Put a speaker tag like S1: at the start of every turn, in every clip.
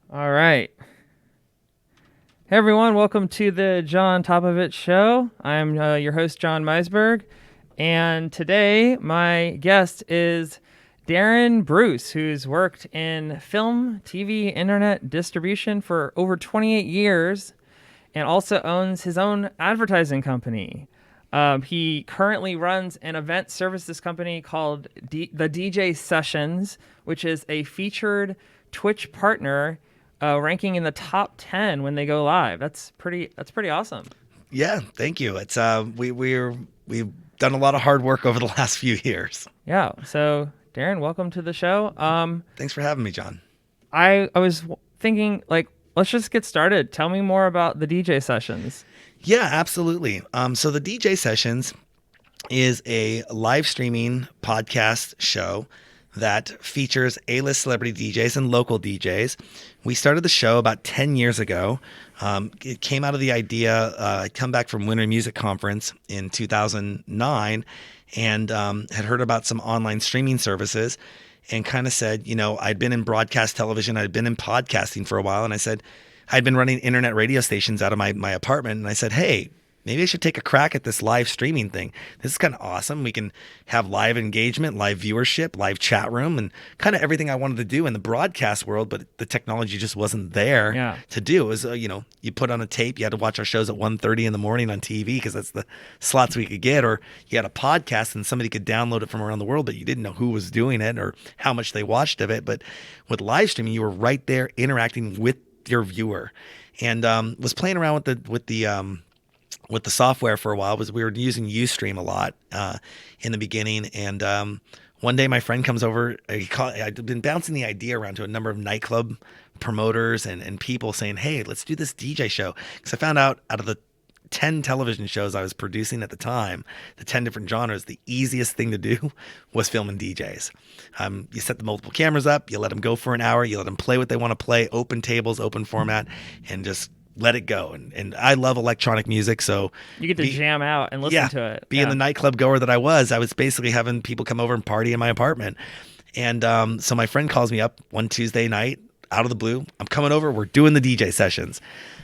S1: All right. Hey everyone, welcome to the JonTopofIt show. I'm your host, John Meisberg, and today my guest is Darran Bruce, who's worked in film, TV, internet distribution for over 28 years and also owns his own advertising company. He currently runs an event services company called TheDJSessions, which is a featured Twitch partner ranking in the top 10 when they go live. That's pretty awesome.
S2: Yeah, thank you. It's we've done a lot of hard work over the last few years.
S1: Yeah. So Darran, welcome to the show.
S2: Thanks for having me, John.
S1: I was thinking, like, let's just get started. Tell me more about the DJ sessions.
S2: Yeah, absolutely. So the DJ Sessions is a live streaming podcast show that features A-list celebrity DJs and local DJs. We started the show about 10 years ago. It came out of the idea, I'd come back from Winter Music Conference in 2009 and had heard about some online streaming services and kind of said, I'd been in broadcast television, I'd been in podcasting for a while, and I said, I'd been running internet radio stations out of my apartment, and I said, hey, maybe I should take a crack at this live streaming thing. This is kind of awesome. We can have live engagement, live viewership, live chat room, and kind of everything I wanted to do in the broadcast world, but the technology just wasn't there to do. It was, you put on a tape, you had to watch our shows at 1:30 in the morning on TV because that's the slots we could get, or you had a podcast and somebody could download it from around the world, but you didn't know who was doing it or how much they watched of it. But with live streaming, you were right there interacting with your viewer, and was playing around with the software for a while. We were using Ustream a lot in the beginning, and one day my friend comes over. I'd been bouncing the idea around to a number of nightclub promoters and people saying, hey, let's do this DJ show, because I found out of the 10 television shows I was producing at the time, the 10 different genres, the easiest thing to do was filming DJs. You set the multiple cameras up, you let them go for an hour, you let them play what they want to play, open tables, open format, and just let it go. And I love electronic music, so
S1: you get to jam out and listen to it.
S2: Being the nightclub goer that I was basically having people come over and party in my apartment. And so my friend calls me up one Tuesday night out of the blue. I'm coming over. We're doing the DJ sessions.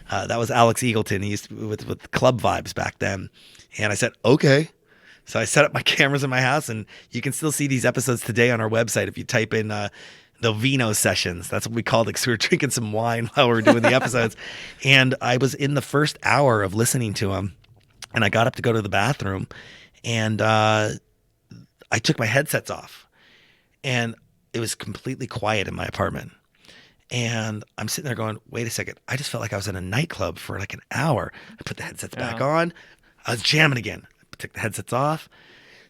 S2: That was Alex Eagleton. He used to, with Club Vibes back then. And I said, okay. So I set up my cameras in my house, and you can still see these episodes today on our website if you type in the Vino sessions. That's what we called it, because we were drinking some wine while we were doing the episodes. And I was in the first hour of listening to them, and I got up to go to the bathroom, and I took my headsets off, and it was completely quiet in my apartment. And I'm sitting there going, wait a second, I just felt like I was in a nightclub for like an hour. I put the headsets back on. I was jamming again. I took the headsets off.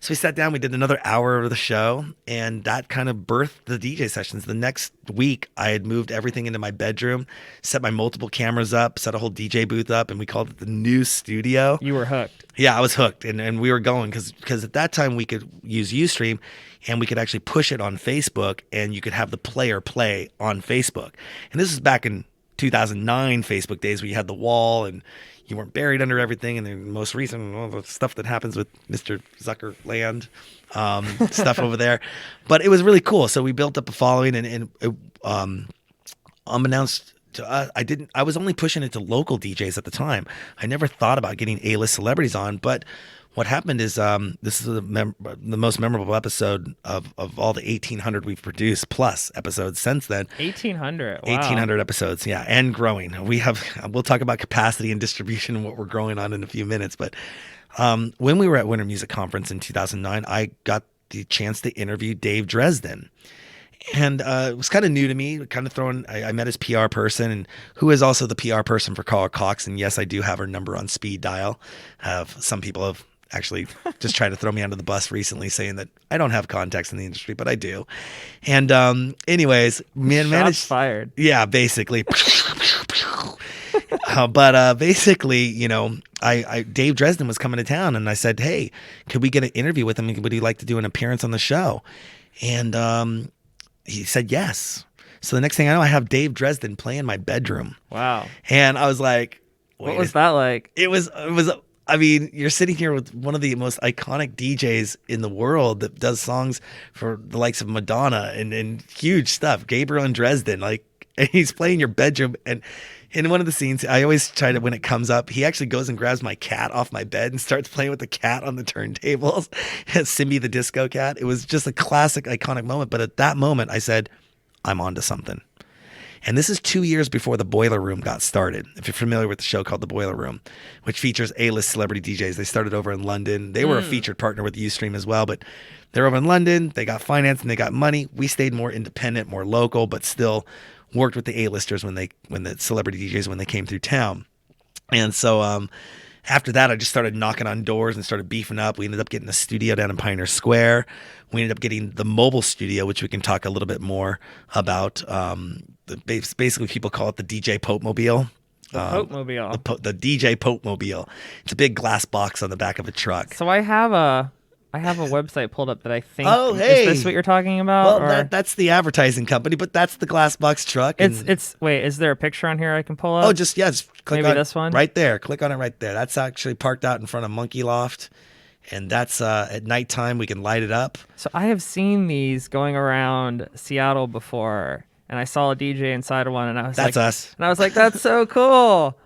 S2: So we sat down, we did another hour of the show, and that kind of birthed the DJ sessions. The next week, I had moved everything into my bedroom, set my multiple cameras up, set a whole DJ booth up, and we called it the new studio.
S1: You were hooked.
S2: Yeah, I was hooked, and we were going because at that time we could use Ustream, and we could actually push it on Facebook, and you could have the player play on Facebook. And this is back in 2009 Facebook days, where you had the wall and you weren't buried under everything. And the most recent, all the stuff that happens with Mr. Zuckerland, stuff over there. But it was really cool. So we built up a following, and unbeknownst to us, I was only pushing it to local DJs at the time. I never thought about getting A-list celebrities on, but what happened is this is the most memorable episode of all the 1,800 we've produced, plus episodes since then.
S1: 1,800. Wow.
S2: 1,800 episodes, yeah, and growing. We'll talk about capacity and distribution and what we're growing on in a few minutes. But when we were at Winter Music Conference in 2009, I got the chance to interview Dave Dresden. And it was kind of new to me, kind of I met his PR person, and who is also the PR person for Carla Cox. And yes, I do have her number on speed dial. Some people have actually just tried to throw me under the bus recently, saying that I don't have contacts in the industry, but I do. And anyways,
S1: Shots fired.
S2: Yeah, basically. But basically, Dave Dresden was coming to town, and I said, hey, could we get an interview with him? Would he like to do an appearance on the show? And he said yes. So the next thing I know, I have Dave Dresden play in my bedroom.
S1: Wow.
S2: And I was like,
S1: what was that like?
S2: It was, I mean, you're sitting here with one of the most iconic DJs in the world that does songs for the likes of Madonna and huge stuff. Gabriel and Dresden, like, and he's playing your bedroom. And in one of the scenes, I always try to, when it comes up, he actually goes and grabs my cat off my bed and starts playing with the cat on the turntables. Simbi the disco cat. It was just a classic, iconic moment. But at that moment, I said, I'm onto something. And this is 2 years before the Boiler Room got started. If you're familiar with the show called The Boiler Room, which features A-list celebrity DJs. They started over in London. They were a featured partner with Ustream as well, but they're over in London. They got finance and they got money. We stayed more independent, more local, but still worked with the A-listers when the celebrity DJs when they came through town. And so after that, I just started knocking on doors and started beefing up. We ended up getting a studio down in Pioneer Square. We ended up getting the mobile studio, which we can talk a little bit more about. Basically, people call it the DJ Pope Mobile.
S1: Pope-mobile.
S2: The DJ Pope Mobile. It's a big glass box on the back of a truck.
S1: So I have a website pulled up that I think.
S2: Oh, hey.
S1: Is this what you're talking about?
S2: Well, that's the advertising company, but that's the glass box truck.
S1: Wait, is there a picture on here I can pull up?
S2: Oh, just click
S1: maybe
S2: on
S1: this one
S2: right there. Click on it right there. That's actually parked out in front of Monkey Loft, and that's at nighttime. We can light it up.
S1: So I have seen these going around Seattle before, and I saw a DJ inside of one, and I was
S2: that's us.
S1: And I was like, that's so cool.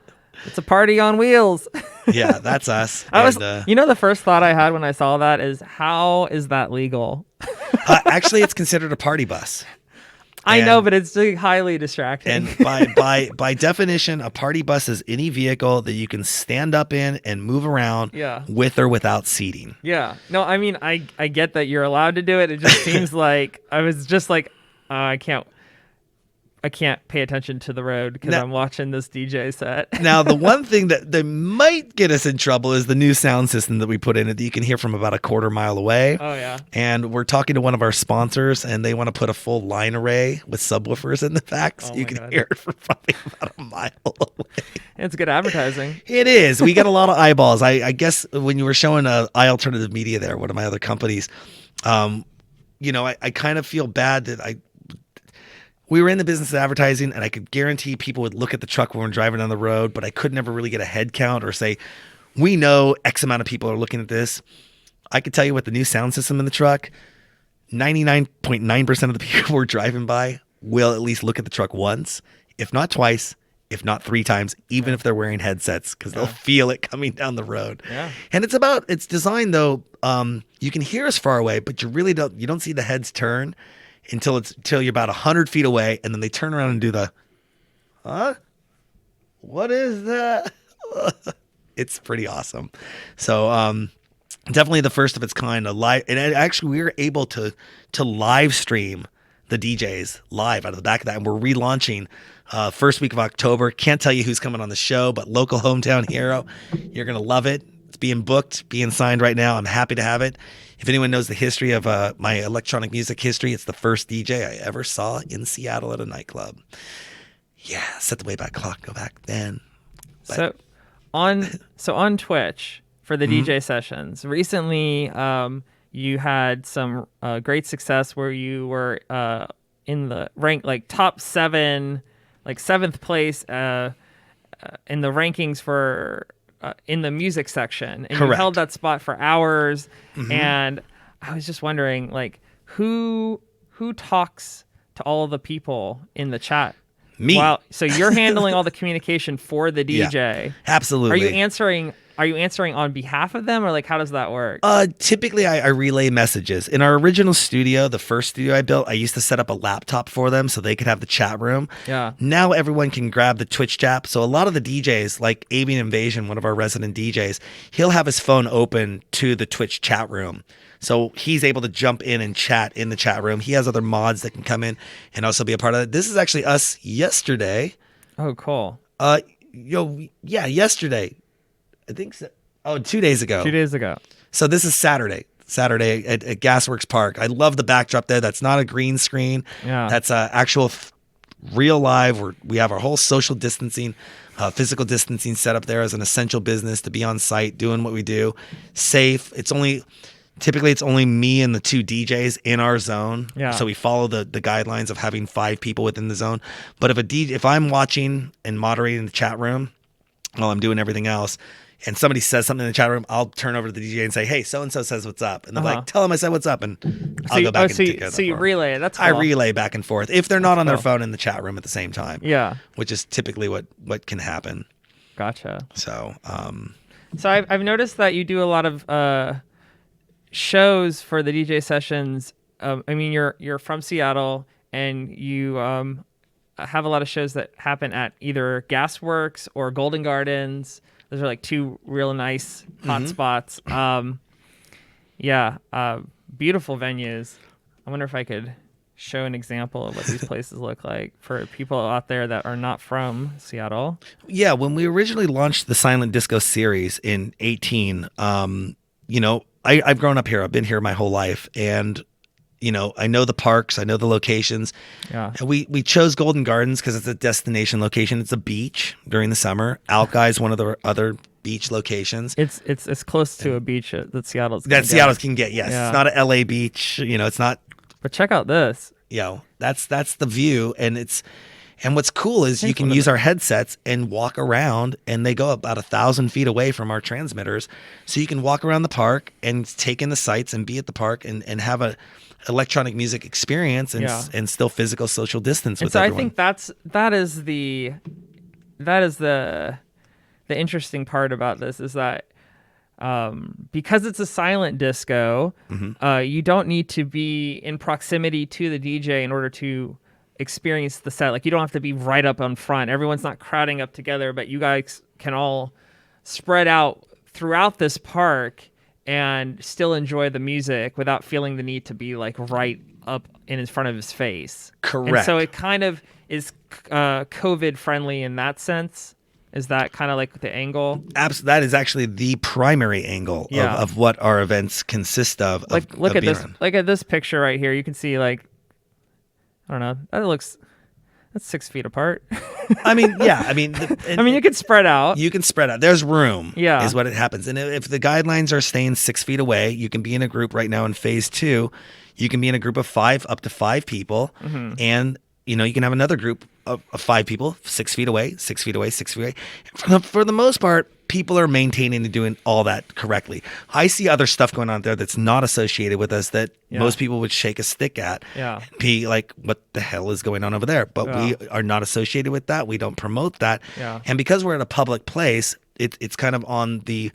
S1: It's a party on wheels.
S2: Yeah, that's us.
S1: The first thought I had when I saw that is, how is that legal?
S2: Actually, it's considered a party bus.
S1: I know, but it's highly distracting.
S2: And by definition, a party bus is any vehicle that you can stand up in and move around with or without seating.
S1: Yeah. No, I mean, I get that you're allowed to do it. It just seems like I was just like, I can't pay attention to the road because I'm watching this DJ set.
S2: Now, the one thing that might get us in trouble is the new sound system that we put in it that you can hear from about a quarter mile away.
S1: Oh, yeah.
S2: And we're talking to one of our sponsors, and they want to put a full line array with subwoofers in the back so you can hear it from probably about a mile away.
S1: It's good advertising.
S2: It is. We get a lot of eyeballs. I guess when you were showing I Alternative Media there, one of my other companies, I kind of feel bad that we were in the business of advertising, and I could guarantee people would look at the truck when we're driving down the road, but I could never really get a head count or say, we know X amount of people are looking at this. I could tell you with the new sound system in the truck, 99.9% of the people we're driving by will at least look at the truck once, if not twice, if not 3 times, even if they're wearing headsets, because they'll feel it coming down the road.
S1: Yeah.
S2: And it's designed though, you can hear us far away, but you don't see the heads turn until you're about 100 feet away, and then they turn around and do the, what is that? It's pretty awesome. So definitely the first of its kind. And actually, we were able to live stream the DJs live out of the back of that, and we're relaunching first week of October. Can't tell you who's coming on the show, but local hometown hero. You're gonna love it. It's being booked, being signed right now. I'm happy to have it. If anyone knows the history of my electronic music history, it's the first DJ I ever saw in Seattle at a nightclub. Yeah, set the Wayback Clock, go back then.
S1: But So on Twitch for the DJ sessions, recently you had some great success where you were in the rank, like top 7, like 7th place in the rankings for in the music section, and
S2: Correct.
S1: You held that spot for hours. And I was just wondering, like, who talks to all of the people in the chat?
S2: Me.
S1: So you're handling all the communication for the DJ.
S2: Yeah, absolutely.
S1: Are you answering on behalf of them, or like how does that work?
S2: Typically I relay messages. In our original studio, the first studio I built, I used to set up a laptop for them so they could have the chat room.
S1: Yeah.
S2: Now everyone can grab the Twitch chat. So a lot of the DJs, like Avian Invasion, one of our resident DJs, he'll have his phone open to the Twitch chat room. So he's able to jump in and chat in the chat room. He has other mods that can come in and also be a part of it. This is actually us yesterday.
S1: Oh, cool.
S2: Yesterday. I think so. Oh, 2 days ago.
S1: 2 days ago.
S2: So this is Saturday at Gasworks Park. I love the backdrop there. That's not a green screen.
S1: Yeah.
S2: That's actual real live. We have our whole social distancing, physical distancing set up there as an essential business to be on site doing what we do. Safe. Typically it's only me and the 2 DJs in our zone.
S1: Yeah.
S2: So we follow the guidelines of having 5 people within the zone. But if I'm watching and moderating the chat room while I'm doing everything else, and somebody says something in the chat room, I'll turn over to the DJ and say, "Hey, so and so says what's up," and they're like, "Tell them I said what's up," and I'll go back and take care of that.
S1: So you relay. That's cool.
S2: I relay back and forth if they're not on their phone in the chat room at the same time.
S1: Yeah,
S2: which is typically what can happen.
S1: Gotcha.
S2: So,
S1: so I've noticed that you do a lot of shows for the DJ sessions. I mean, you're from Seattle, and you have a lot of shows that happen at either Gasworks or Golden Gardens. Those are like two real nice hot spots. Beautiful venues. I wonder if I could show an example of what these places look like for people out there that are not from Seattle.
S2: Yeah, when we originally launched the Silent Disco series in 2018, I've grown up here. I've been here my whole life, and I know the parks, I know the locations.
S1: Yeah.
S2: And we chose Golden Gardens because it's a destination location. It's a beach during the summer. Alki is one of the other beach locations.
S1: It's close to a beach that Seattle's
S2: Seattle can get. Yes,
S1: yeah.
S2: It's not a LA beach. It's not.
S1: But check out this.
S2: That's the view, and what's cool is you can use our headsets and walk around, and they go about 1,000 feet away from our transmitters, so you can walk around the park and take in the sights and be at the park and have a electronic music experience and still physical social distance with everyone.
S1: I think that is the interesting part about this is that because it's a silent disco, you don't need to be in proximity to the DJ in order to experience the set. Like, you don't have to be right up on front. Everyone's not crowding up together, but you guys can all spread out throughout this park and still enjoy the music without feeling the need to be like right up in front of his face.
S2: Correct.
S1: And so it kind of is COVID friendly in that sense. Is that kind of like the angle?
S2: That is actually the primary angle of what our events consist of.
S1: Look at this. Look at this picture right here. You can see, like, I don't know. That's 6 feet apart.
S2: I mean, yeah.
S1: You can spread out.
S2: You can spread out. There's room.
S1: Yeah,
S2: is what it happens. And if the guidelines are staying 6 feet away, you can be in a group right now in phase 2. You can be in a group of 5, up to 5 people, and you can have another group of 5 people, 6 feet away, 6 feet away, 6 feet away. For the most part, people are maintaining and doing all that correctly. I see other stuff going on there that's not associated with us that most people would shake a stick at and be like, what the hell is going on over there? But we are not associated with that. We don't promote that.
S1: Yeah.
S2: And because we're in a public place, it's kind of on the...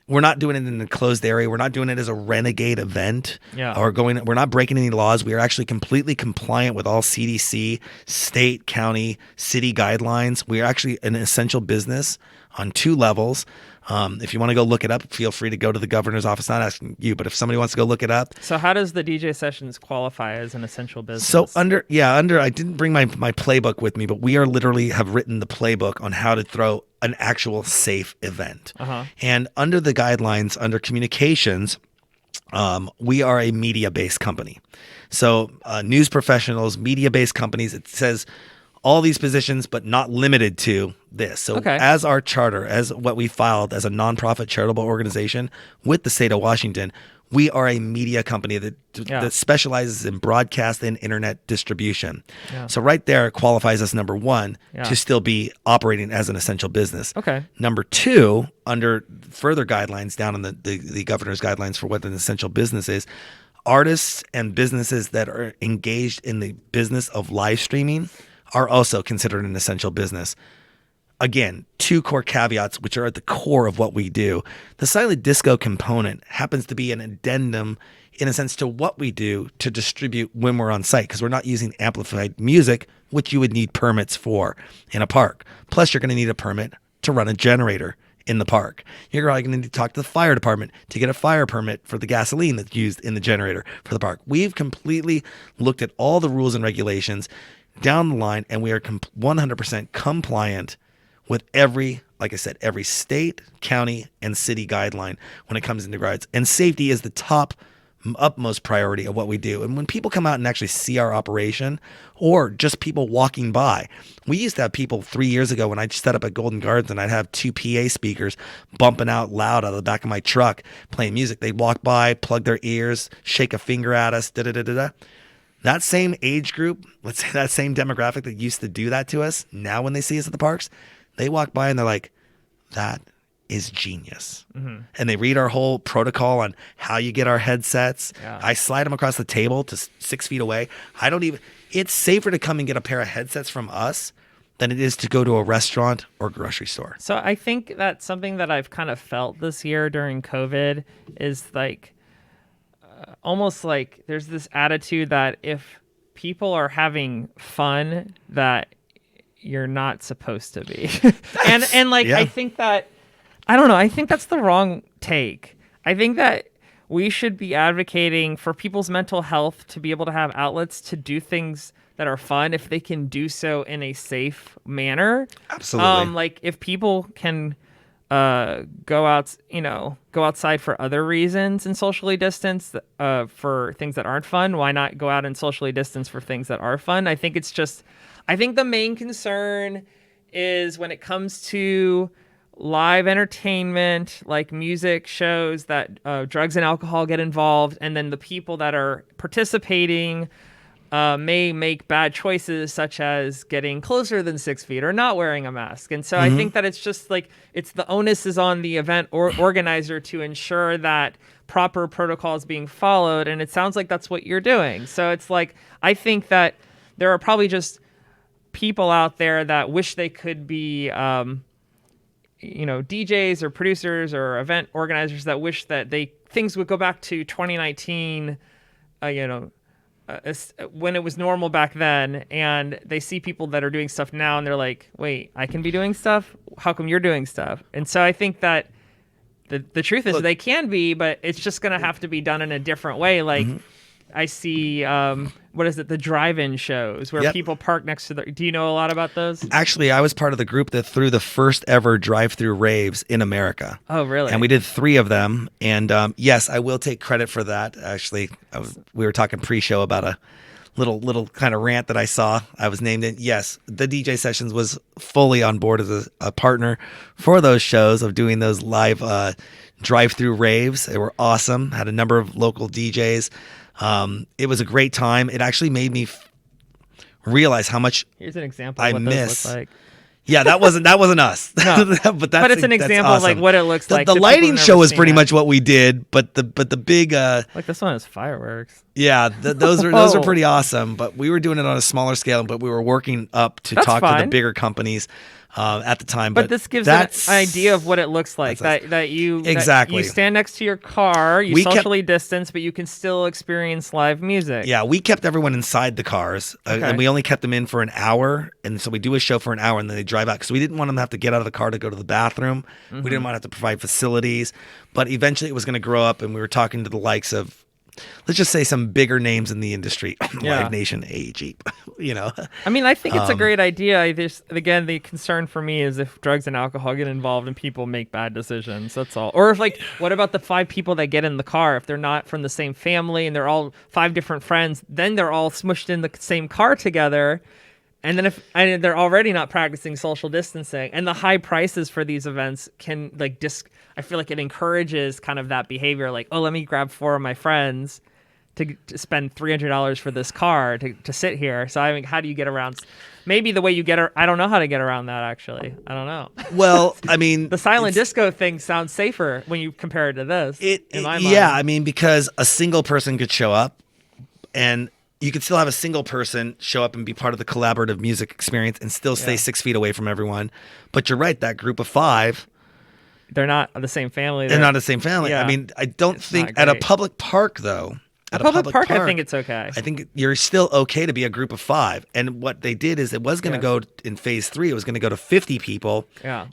S2: We're not doing it in a closed area. We're not doing it as a renegade event.
S1: Yeah.
S2: We're not breaking any laws. We are actually completely compliant with all CDC, state, county, city guidelines. We are actually an essential business on 2 levels. If you want to go look it up, feel free to go to the governor's office. Not asking you, but if somebody wants to go look it up.
S1: So how does the DJ Sessions qualify as an essential business?
S2: So I didn't bring my playbook with me, but we are literally have written the playbook on how to throw an actual safe event. And under the guidelines, under communications, we are a media-based company. So news professionals, media-based companies, it says all these positions, but not limited to this. So as our charter, as what we filed as a nonprofit charitable organization with the state of Washington, we are a media company that specializes in broadcast and internet distribution. Yeah. So right there qualifies us, number 1, to still be operating as an essential business.
S1: Okay.
S2: Number 2, under further guidelines down in the governor's guidelines for what an essential business is, artists and businesses that are engaged in the business of live streaming are also considered an essential business. Again, 2 core caveats, which are at the core of what we do. The silent disco component happens to be an addendum, in a sense, to what we do to distribute when we're on site, because we're not using amplified music, which you would need permits for in a park. Plus, you're going to need a permit to run a generator in the park. You're probably going to need to talk to the fire department to get a fire permit for the gasoline that's used in the generator for the park. We've completely looked at all the rules and regulations down the line, and we are 100% compliant with every state, county, and city guideline when it comes into regards. And safety is the upmost priority of what we do. And when people come out and actually see our operation, or just people walking by, we used to have people 3 years ago when I set up at Golden Gardens, and I'd have 2 PA speakers bumping out loud out of the back of my truck playing music. They'd walk by, plug their ears, shake a finger at us, da-da-da-da-da. That same age group, let's say that same demographic that used to do that to us, now when they see us at the parks, they walk by and they're like, that is genius.
S1: Mm-hmm.
S2: And they read our whole protocol on how you get our headsets.
S1: Yeah.
S2: I slide them across the table to 6 feet away. It's safer to come and get a pair of headsets from us than it is to go to a restaurant or grocery store.
S1: So I think that's something that I've kind of felt this year during COVID is like almost like there's this attitude that if people are having fun, that you're not supposed to be. and like,
S2: yeah.
S1: I think that, I don't know, I think that's the wrong take. I think that we should be advocating for people's mental health to be able to have outlets to do things that are fun if they can do so in a safe manner.
S2: Absolutely.
S1: Like if people can go outside for other reasons and socially distance for things that aren't fun, why not go out and socially distance for things that are fun? I think the main concern is when it comes to live entertainment, like music shows that drugs and alcohol get involved, and then the people that are participating may make bad choices, such as getting closer than 6 feet or not wearing a mask. And so I think that it's just like the onus is on the event organizer to ensure that proper protocol is being followed. And it sounds like that's what you're doing. So it's like, I think that there are probably just people out there that wish they could be, DJs or producers or event organizers that wish that things would go back to 2019, when it was normal back then, and they see people that are doing stuff now and they're like, wait, I can be doing stuff? How come you're doing stuff? And so I think that the truth is they can be, but it's just going to have to be done in a different way. Like I see, the drive-in shows where people park next to do you know a lot about those?
S2: Actually, I was part of the group that threw the first ever drive-through raves in America.
S1: Oh, really?
S2: And we did 3 of them. And yes, I will take credit for that. Actually, we were talking pre-show about a little kind of rant that I saw. I was named in. Yes, the DJ Sessions was fully on board as a partner for those shows of doing those live drive-through raves. They were awesome. Had a number of local DJs. It was a great time. It actually made me realize how much
S1: Here's an example
S2: I
S1: of what
S2: miss.
S1: those look like.
S2: Yeah, that wasn't us.
S1: No.
S2: but
S1: it's an example of like what it looks like.
S2: The
S1: to
S2: lighting
S1: people
S2: show
S1: who've
S2: was
S1: never
S2: pretty
S1: seen
S2: much
S1: it.
S2: what we did, but the big
S1: Like this one is fireworks.
S2: yeah, those are pretty awesome. But we were doing it on a smaller scale, but we were working up to
S1: That's
S2: talk to the
S1: fine.
S2: bigger companies at the time.
S1: But this gives an idea of what it looks like. That you stand next to your car, you socially distance, but you can still experience live music.
S2: Yeah, we kept everyone inside the cars, and we only kept them in for an hour. And so we do a show for an hour, and then they drive out because we didn't want them to have to get out of the car to go to the bathroom. We didn't want to have to provide facilities. But eventually, it was going to grow up, and we were talking to the likes of, let's just say, some bigger names in the industry, Live Nation, AEG,
S1: I mean, I think it's a great idea. Again, the concern for me is if drugs and alcohol get involved and people make bad decisions. That's all. Or if what about the 5 people that get in the car? If they're not from the same family and they're all 5 different friends, then they're all smushed in the same car together. And then they're already not practicing social distancing, and the high prices for these events can I feel like it encourages kind of that behavior. Like, oh, let me grab 4 of my friends to spend $300 for this car to sit here. So I mean, how do you get around? Maybe the way you I don't know how to get around that. Actually, I don't know.
S2: Well, I mean,
S1: the silent disco thing sounds safer when you compare it to this. In my mind.
S2: Yeah, I mean, because a single person could show up, and you could still have a single person show up and be part of the collaborative music experience and still stay 6 feet away from everyone. But you're right, that group of 5,
S1: they're not the same family.
S2: They're not the same family.
S1: Yeah.
S2: I mean, I don't think at a public park, though.
S1: At a public park, I think it's okay.
S2: I think you're still okay to be a group of 5. And what they did is it was going to go in phase 3. It was going to go to 50 people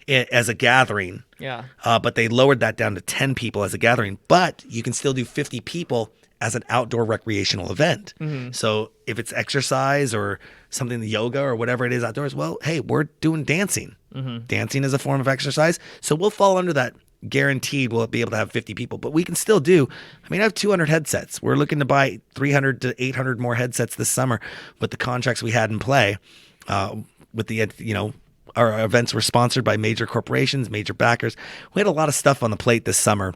S2: as a gathering.
S1: Yeah.
S2: But they lowered that down to 10 people as a gathering. But you can still do 50 people as an outdoor recreational event. So if it's exercise or something, yoga or whatever it is outdoors, well, hey, we're doing dancing. Dancing is a form of exercise. So we'll fall under that. Guaranteed we'll be able to have 50 people, but we can still do. I mean, I have 200 headsets. We're looking to buy 300 to 800 more headsets this summer with the contracts we had in play. With the, our events were sponsored by major corporations, major backers. We had a lot of stuff on the plate this summer.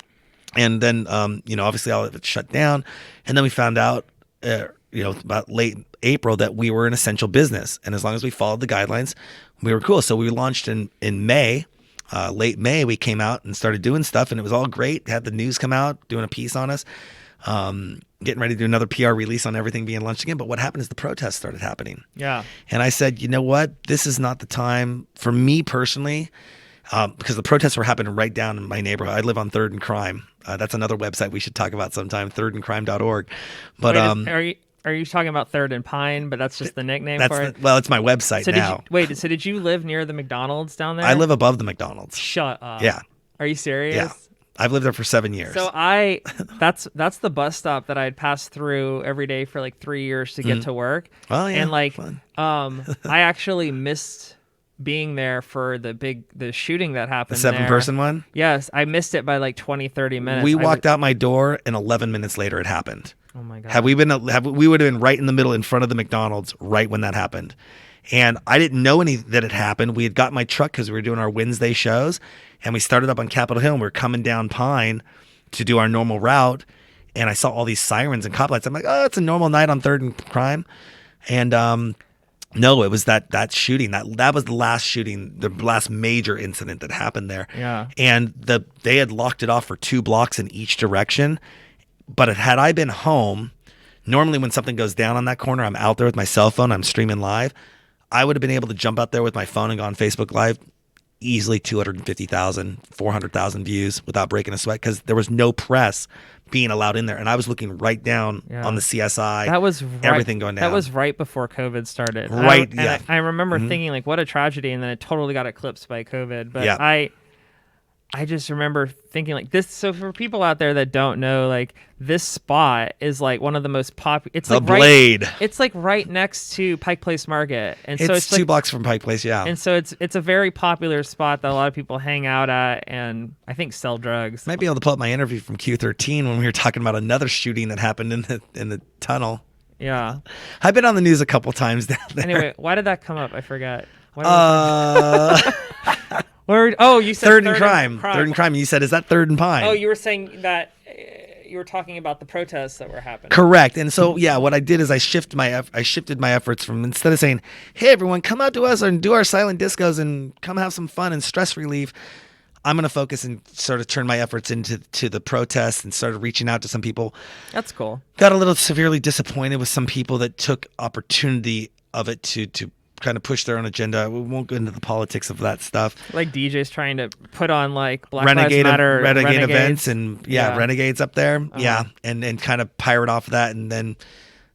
S2: And then, obviously all of it shut down. And then we found out, about late April that we were an essential business. And as long as we followed the guidelines, we were cool. So we launched in May late May, we came out and started doing stuff, and it was all great. Had the news come out, doing a piece on us, getting ready to do another PR release on everything being launched again. But what happened is the protests started happening.
S1: Yeah.
S2: And I said, you know what? This is not the time for me personally, because the protests were happening right down in my neighborhood. I live on 3rd and Crime. That's another website we should talk about sometime, thirdandcrime.org. But
S1: Wait, are you talking about 3rd and Pine? But that's just the nickname for it.
S2: Well, it's my website now.
S1: So did you live near the McDonald's down there?
S2: I live above the McDonald's.
S1: Shut up.
S2: Yeah.
S1: Are you serious?
S2: Yeah. I've lived there for 7 years.
S1: So that's the bus stop that I'd pass through every day for like 3 years to get to work.
S2: Oh yeah.
S1: And like,
S2: fun.
S1: I actually missed being there for the shooting that happened.
S2: The 7-person one?
S1: Yes, I missed it by like 20, 30 minutes.
S2: We walked out my door, and 11 minutes later it happened.
S1: Oh my God.
S2: We would have been right in the middle, in front of the McDonald's, right when that happened. And I didn't know that it happened. We had got my truck because we were doing our Wednesday shows, and we started up on Capitol Hill, and we were coming down Pine to do our normal route. And I saw all these sirens and cop lights. I'm like, oh, it's a normal night on 3rd and Crime. And no, it was that shooting. That was the last shooting, the last major incident that happened there.
S1: Yeah.
S2: And they had locked it off for 2 blocks in each direction. But had I been home, normally when something goes down on that corner, I'm out there with my cell phone, I'm streaming live. I would have been able to jump out there with my phone and go on Facebook Live, easily 250,000, 400,000 views without breaking a sweat, because there was no press being allowed in there. And I was looking right down on the CSI.
S1: That was
S2: everything going down.
S1: That was right before COVID started.
S2: Right.
S1: I remember thinking like, what a tragedy. And then it totally got eclipsed by COVID. But I just remember thinking like this. So for people out there that don't know, like this spot is like one of the most popular. It's
S2: the
S1: like
S2: Blade.
S1: It's like right next to Pike Place Market, and so
S2: it's 2 blocks from Pike Place. Yeah.
S1: And so it's a very popular spot that a lot of people hang out at, and I think sell drugs.
S2: Might be able to pull up my interview from Q13 when we were talking about another shooting that happened in the tunnel.
S1: Yeah.
S2: I've been on the news a couple times down there.
S1: Anyway, why did that come up? I forgot. You said
S2: 3rd and Crime. 3rd and Crime. You said, is that 3rd and Pine?
S1: Oh, you were saying that you were talking about the protests that were happening.
S2: Correct. And so, yeah, what I did is I shifted my efforts from, instead of saying, hey, everyone, come out to us and do our silent discos and come have some fun and stress relief, I'm going to focus and sort of turn my efforts into the protests and started reaching out to some people.
S1: That's cool.
S2: Got a little severely disappointed with some people that took opportunity of it to kind of push their own agenda. We won't go into the politics of that stuff.
S1: Like DJs trying to put on like Black Lives Matter
S2: renegade events and renegades up there.
S1: Uh-huh.
S2: Yeah. And kind of pirate off that. And then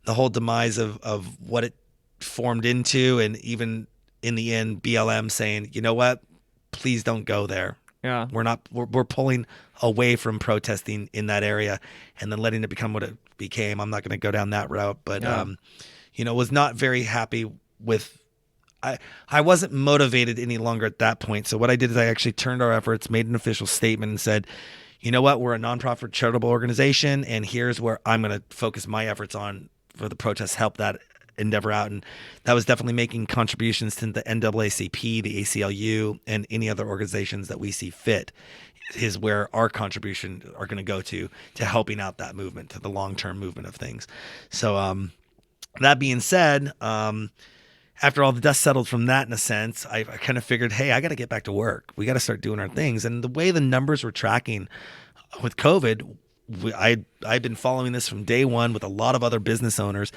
S2: the whole demise of what it formed into. And even in the end, BLM saying, you know what, please don't go there.
S1: Yeah.
S2: We're pulling away from protesting in that area and then letting it become what it became. I'm not going to go down that route, but, was not very happy with, I wasn't motivated any longer at that point. So what I did is I actually turned our efforts, made an official statement and said, you know what, we're a nonprofit charitable organization, and here's where I'm going to focus my efforts on for the protests, help that endeavor out. And that was definitely making contributions to the NAACP, the ACLU, and any other organizations that we see fit is where our contribution are going to go to helping out that movement, to the long-term movement of things. So that being said, after all the dust settled from that, in a sense, I kind of figured, hey, I got to get back to work. We got to start doing our things. And the way the numbers were tracking with COVID, I've been following this from day one with a lot of other business owners,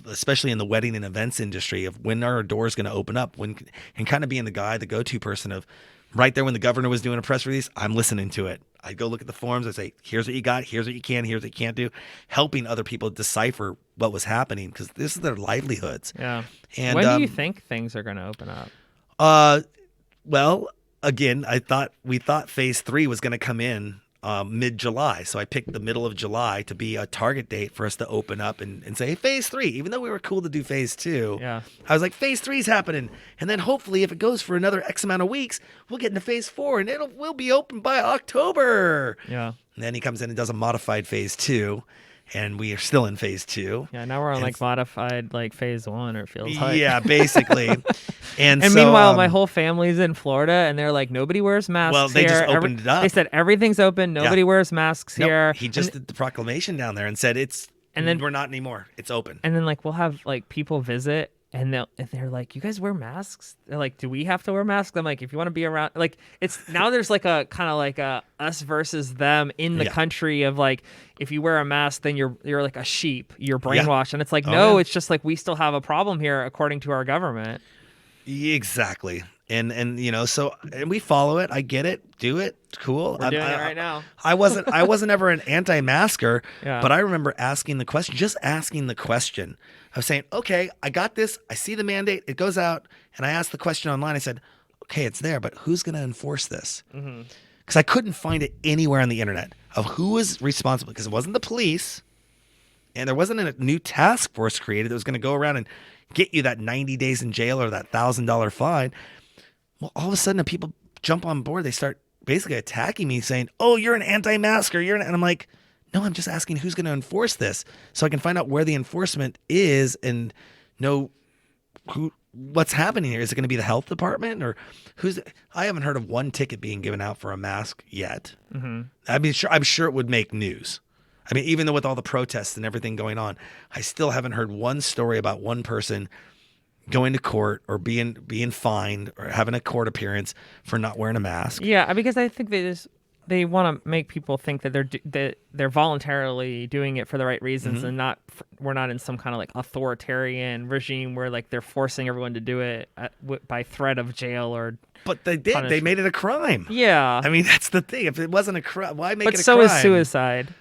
S2: especially in the wedding and events industry, of when are our doors going to open up, and kind of being the go-to person of right there when the governor was doing a press release, I'm listening to it. I go look at the forms. I say, here's what you got. Here's what you can. Here's what you can't do. Helping other people decipher what was happening, because this is their livelihoods.
S1: Yeah.
S2: And
S1: when do you think things are going to open up?
S2: Well, again, we thought phase 3 was going to come in mid-July. So I picked the middle of July to be a target date for us to open up and say, hey, phase 3, even though we were cool to do phase 2.
S1: Yeah.
S2: I was like, phase 3 is happening. And then hopefully if it goes for another X amount of weeks, we'll get into phase 4 and we'll be open by October.
S1: Yeah.
S2: And then he comes in and does a modified phase 2. And we are still in phase 2.
S1: Yeah, now we're on like modified like phase 1, or it feels like.
S2: Yeah, basically. And so,
S1: meanwhile, my whole family's in Florida, and they're like, nobody wears masks here.
S2: Well, they just opened it up.
S1: They said everything's open. Nobody wears masks here.
S2: He just did the proclamation down there and said we're not anymore. It's open.
S1: And then like we'll have like people visit and they're like, you guys wear masks? They're like, do we have to wear masks? I'm like, if you want to be around, like, it's now there's like a kind of like a us versus them in the country of like, if you wear a mask, then you're like a sheep, you're brainwashed. And it's like, no, it's just like, we still have a problem here according to our government.
S2: Exactly. And so we follow it. I get it. Do it. Cool.
S1: We're doing it right now.
S2: I wasn't ever an anti-masker,
S1: Yeah.
S2: but I remember asking the question of saying, okay, I got this. I see the mandate. It goes out. And I asked the question online. I said, okay, it's there, but who's going to enforce this? Because I couldn't find it anywhere on the internet of who was responsible, because it wasn't the police, and there wasn't a new task force created that was going to go around and get you that 90 days in jail or that $1,000 fine. Well, all of a sudden, people jump on board. They start basically attacking me, saying, oh, you're an anti-masker. And I'm like, no, I'm just asking who's going to enforce this so I can find out where the enforcement is and know what's happening here. Is it going to be the health department or I haven't heard of one ticket being given out for a mask yet. I mean, I'm sure it would make news. I mean, even though with all the protests and everything going on, I still haven't heard one story about one person going to court or being fined or having a court appearance for not wearing a mask.
S1: Yeah, because I think they want to make people think that they're voluntarily doing it for the right reasons and we're not in some kind of like authoritarian regime where like they're forcing everyone to do it by threat of jail or.
S2: But they did. They made it a crime.
S1: Yeah.
S2: I mean, that's the thing. If it wasn't a crime, why make it a crime?
S1: But so is suicide.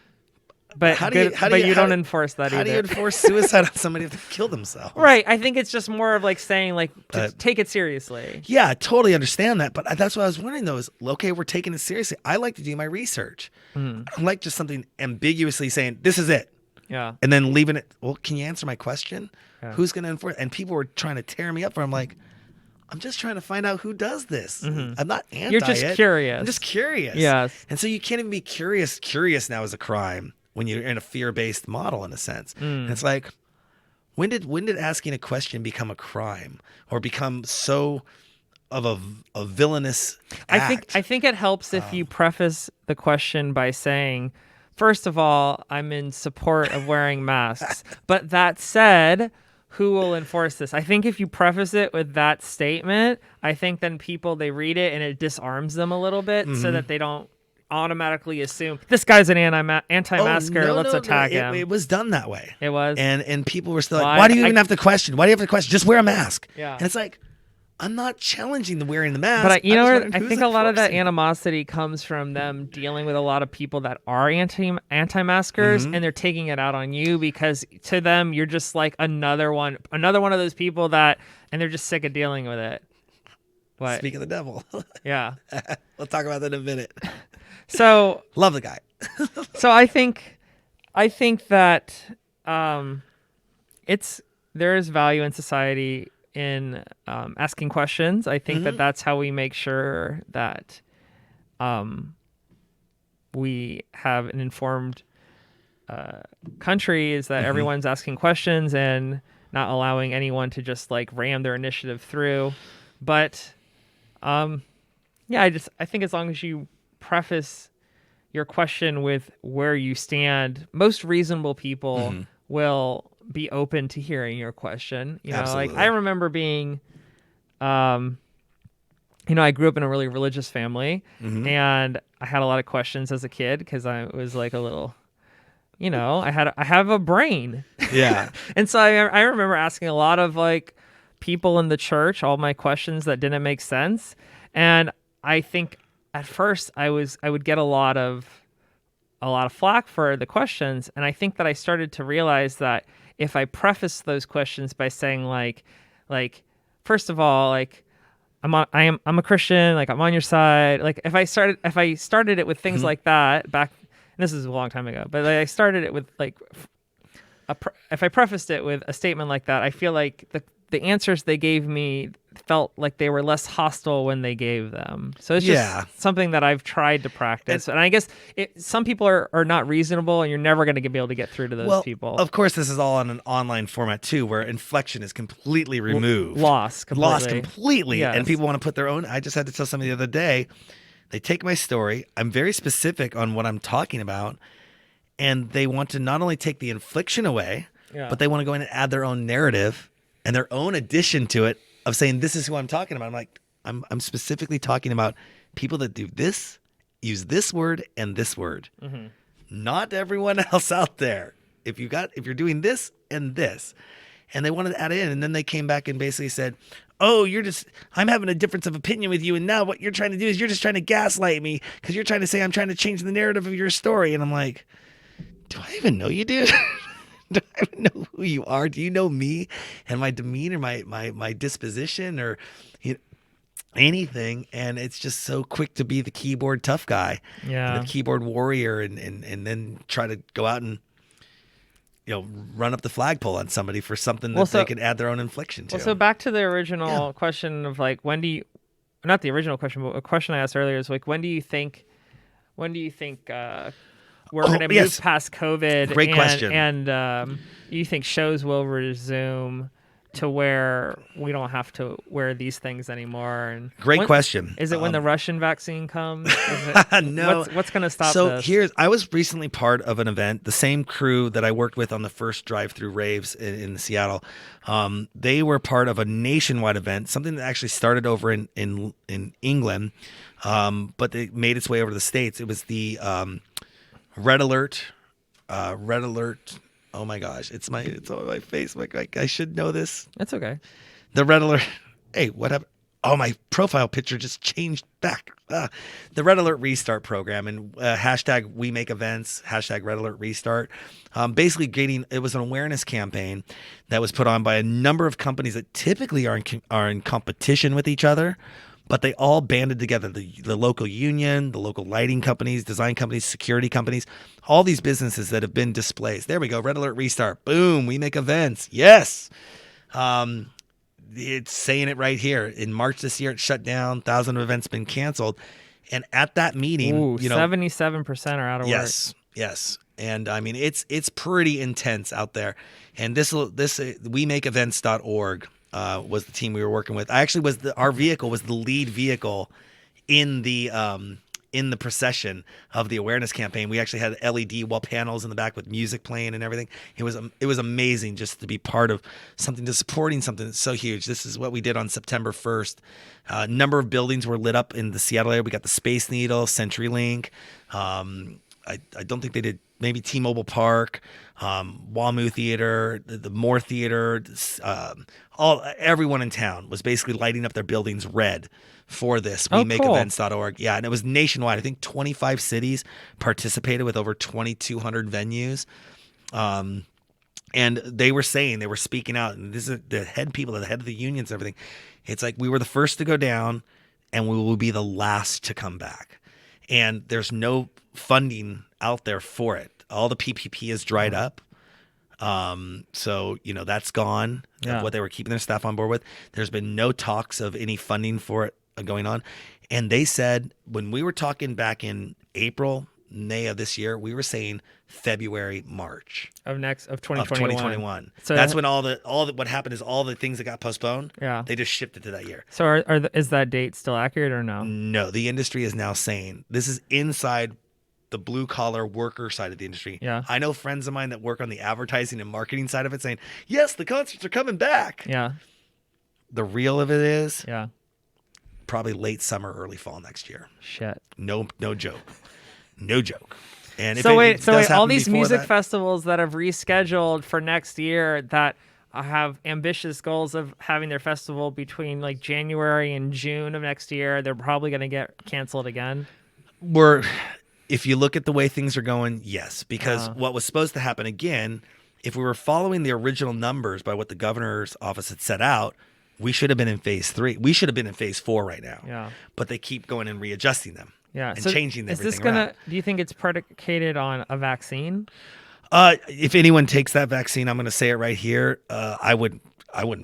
S1: But you don't enforce that either.
S2: How do you enforce suicide on somebody if they kill themselves?
S1: Right. I think it's just more of like saying like take it seriously.
S2: Yeah, I totally understand that. But that's what I was wondering though is, okay, we're taking it seriously. I like to do my research. I don't like just something ambiguously saying, this is it.
S1: Yeah.
S2: And then leaving it. Well, can you answer my question?
S1: Yeah.
S2: Who's going to enforce? And people were trying to tear me up for. I'm like, I'm just trying to find out who does this. I'm not anti it.
S1: You're just curious.
S2: I'm just curious.
S1: Yes.
S2: And so you can't even be curious. Curious now is a crime when you're in a fear-based model in a sense. And it's like, when did asking a question become a crime or become so of a villainous act?
S1: I think it helps if you preface the question by saying, first of all, I'm in support of wearing masks. But that said, who will enforce this? I think if you preface it with that statement, I think then people, they read it and it disarms them a little bit so that they don't automatically assume this guy's an anti-masker. Let's attack him.
S2: It was done that way.
S1: It was.
S2: And people were still like, why do you even have to question? Why do you have to question? Just wear a mask.
S1: Yeah.
S2: And it's like, I'm not challenging the wearing the mask.
S1: But I think a lot of that animosity comes from them dealing with a lot of people that are anti-maskers and they're taking it out on you because to them you're just like another one of those people that, and they're just sick of dealing with it. What?
S2: Speak of the devil.
S1: Yeah.
S2: We'll talk about that in a minute.
S1: So
S2: love the guy.
S1: So I think that there is value in society in asking questions. I think that that's how we make sure that we have an informed country, is that everyone's asking questions and not allowing anyone to just like ram their initiative through. But yeah, I think as long as you preface your question with where you stand, most reasonable people will be open to hearing your question. You know,
S2: Absolutely.
S1: like I remember being, I grew up in a really religious family and I had a lot of questions as a kid because I was like a little, I have a brain.
S2: Yeah.
S1: And so I remember asking a lot of like people in the church all my questions that didn't make sense. And I think at first I would get a lot of flack for the questions, and I think that I started to realize that if I preface those questions by saying like first of all, like I'm a Christian, like I'm on your side, like if I started it with things like that back, and this is a long time ago, but like I started it with like if I prefaced it with a statement like that, I feel like the answers they gave me felt like they were less hostile when they gave them. So it's just something that I've tried to practice. And I guess some people are not reasonable, and you're never going to be able to get through to those people.
S2: Of course, this is all on an online format too, where inflection is completely removed.
S1: Lost completely.
S2: Yes. And people want to put their own. I just had to tell somebody the other day, they take my story. I'm very specific on what I'm talking about. And they want to not only take the infliction away, but they want to go in and add their own narrative and their own addition to it of saying, this is who I'm talking about. I'm like, I'm specifically talking about people that do this, use this word and this word.
S1: Mm-hmm.
S2: Not everyone else out there. If you're doing this and this, and they wanted to add it in, and then they came back and basically said, oh, I'm having a difference of opinion with you, and now what you're trying to do is you're just trying to gaslight me because you're trying to say I'm trying to change the narrative of your story. And I'm like, do I even know you, dude? Do I even know who you are? Do you know me and my demeanor, my disposition, or anything? And it's just so quick to be the keyboard tough guy, and the keyboard warrior, and then try to go out and run up the flagpole on somebody for something that they could add their own infliction to.
S1: Well, so back to the original question of like, not the original question, but a question I asked earlier is like, when do you think we're going to move past COVID?
S2: Great question.
S1: And you think shows will resume to where we don't have to wear these things anymore? And
S2: Great question.
S1: Is it when the Russian vaccine comes?
S2: No.
S1: What's going to stop this?
S2: So I was recently part of an event, the same crew that I worked with on the first drive-through raves in Seattle. They were part of a nationwide event, something that actually started over in England, but it made its way over to the States. It was the Red Alert. Oh my gosh, it's on my Facebook. I should know this.
S1: That's okay.
S2: The Red Alert. Hey, what happened? Oh, my profile picture just changed back. The Red Alert Restart program, and hashtag We Make Events, hashtag Red Alert Restart. Basically, it was an awareness campaign that was put on by a number of companies that typically are in competition with each other, but they all banded together. The local union, the local lighting companies, design companies, security companies, all these businesses that have been displaced. There we go. Red Alert Restart. Boom. We make events. Yes. It's saying it right here. In March this year, it shut down. 1,000 events been canceled. And at that meeting,
S1: 77% are out of work.
S2: Yes. And I mean, it's pretty intense out there. And this WeMakeEvents.org was the team we were working with. Our vehicle was the lead vehicle in the procession of the awareness campaign. We actually had LED wall panels in the back with music playing and everything. It was amazing just to be part of something, to supporting something that's so huge. This is what we did on September 1st. A number of buildings were lit up in the Seattle area. We got the Space Needle, CenturyLink. I don't think they did. Maybe T-Mobile Park, WAMU Theater, the Moore Theater, everyone in town was basically lighting up their buildings red for this. WeMakeEvents.org. Yeah, and it was nationwide. I think 25 cities participated with over 2,200 venues. And they were speaking out, and this is the head of the unions and everything. It's like, we were the first to go down, and we will be the last to come back. And there's no funding out there for it. All the PPP is dried up. So, that's gone.
S1: Yeah.
S2: What they were keeping their staff on board with. There's been no talks of any funding for it going on. And they said, when we were talking back in April, May of this year, we were saying February, March
S1: of 2021.
S2: So that's when what happened is all the things that got postponed, they just shifted to that year.
S1: So is that date still accurate or no?
S2: No, the industry is now saying this is inside the blue collar worker side of the industry.
S1: Yeah.
S2: I know friends of mine that work on the advertising and marketing side of it saying, yes, the concerts are coming back.
S1: Yeah.
S2: The real of it is
S1: probably
S2: late summer, early fall next year.
S1: Shit.
S2: No joke. No joke. And
S1: so wait, all these music festivals that have rescheduled for next year that have ambitious goals of having their festival between like January and June of next year, they're probably going to get canceled again.
S2: If you look at the way things are going, yes, because what was supposed to happen again, if we were following the original numbers by what the governor's office had set out, we should have been in phase 3. We should have been in phase 4 right now.
S1: Yeah.
S2: But they keep going and readjusting them.
S1: Yeah.
S2: And changing everything.
S1: Is this gonna? Do you think it's predicated on a vaccine?
S2: If anyone takes that vaccine, I'm gonna say it right here. I wouldn't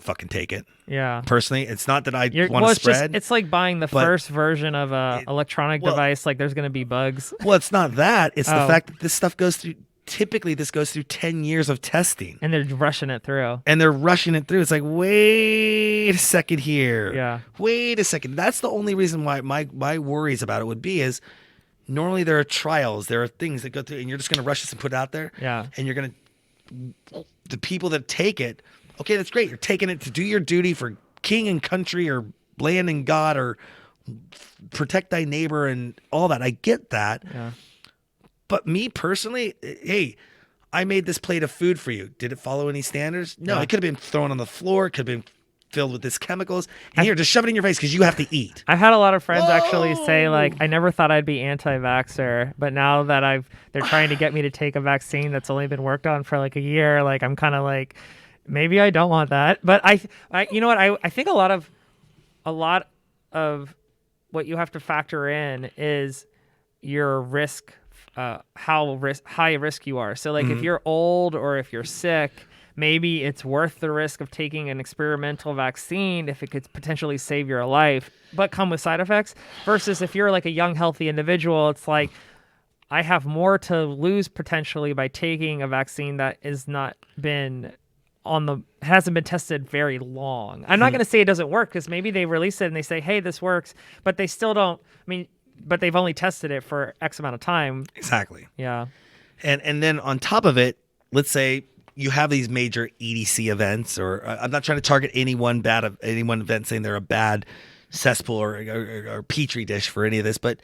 S2: fucking take it.
S1: Yeah.
S2: Personally, it's not that I want to spread.
S1: It's like buying the first version of a electronic device. Like there's going to be bugs.
S2: Well, it's not that. It's the fact that this stuff goes through. Typically, this goes through 10 years of testing.
S1: And they're rushing it through. It's like, wait a second here. Yeah.
S2: Wait a second. That's the only reason why my worries about it would be is normally there are trials. There are things that go through, and you're just going to rush this and put it out there.
S1: Yeah.
S2: And you're going to, the people that take it Okay, that's great. You're taking it to do your duty for king and country or land and God or protect thy neighbor and all that. I get that.
S1: Yeah.
S2: But me personally, hey, I made this plate of food for you. Did it follow any standards? No,
S1: Yeah.
S2: it could have been thrown on the floor. It could have been filled with these chemicals. And here, just shove it in your face because you have to eat.
S1: I've had a lot of friends actually say,
S2: Whoa!
S1: like, I never thought I'd be anti-vaxxer, but now that they're trying to get me to take a vaccine that's only been worked on for like a year, like I'm kind of like, maybe I don't want that. But I you know what? I think a lot of what you have to factor in is your risk, how high risk you are. So like if you're old or if you're sick, maybe it's worth the risk of taking an experimental vaccine if it could potentially save your life, but come with side effects. Versus if you're like a young, healthy individual, it's like, I have more to lose potentially by taking a vaccine that is not been hasn't been tested very long. I'm not going to say it doesn't work because maybe they release it and they say, hey, this works, but they still don't. But they've only tested it for X amount of time.
S2: Exactly.
S1: Yeah.
S2: And then on top of it, let's say you have these major EDC events, or I'm not trying to target any one event saying they're a bad cesspool or petri dish for any of this, but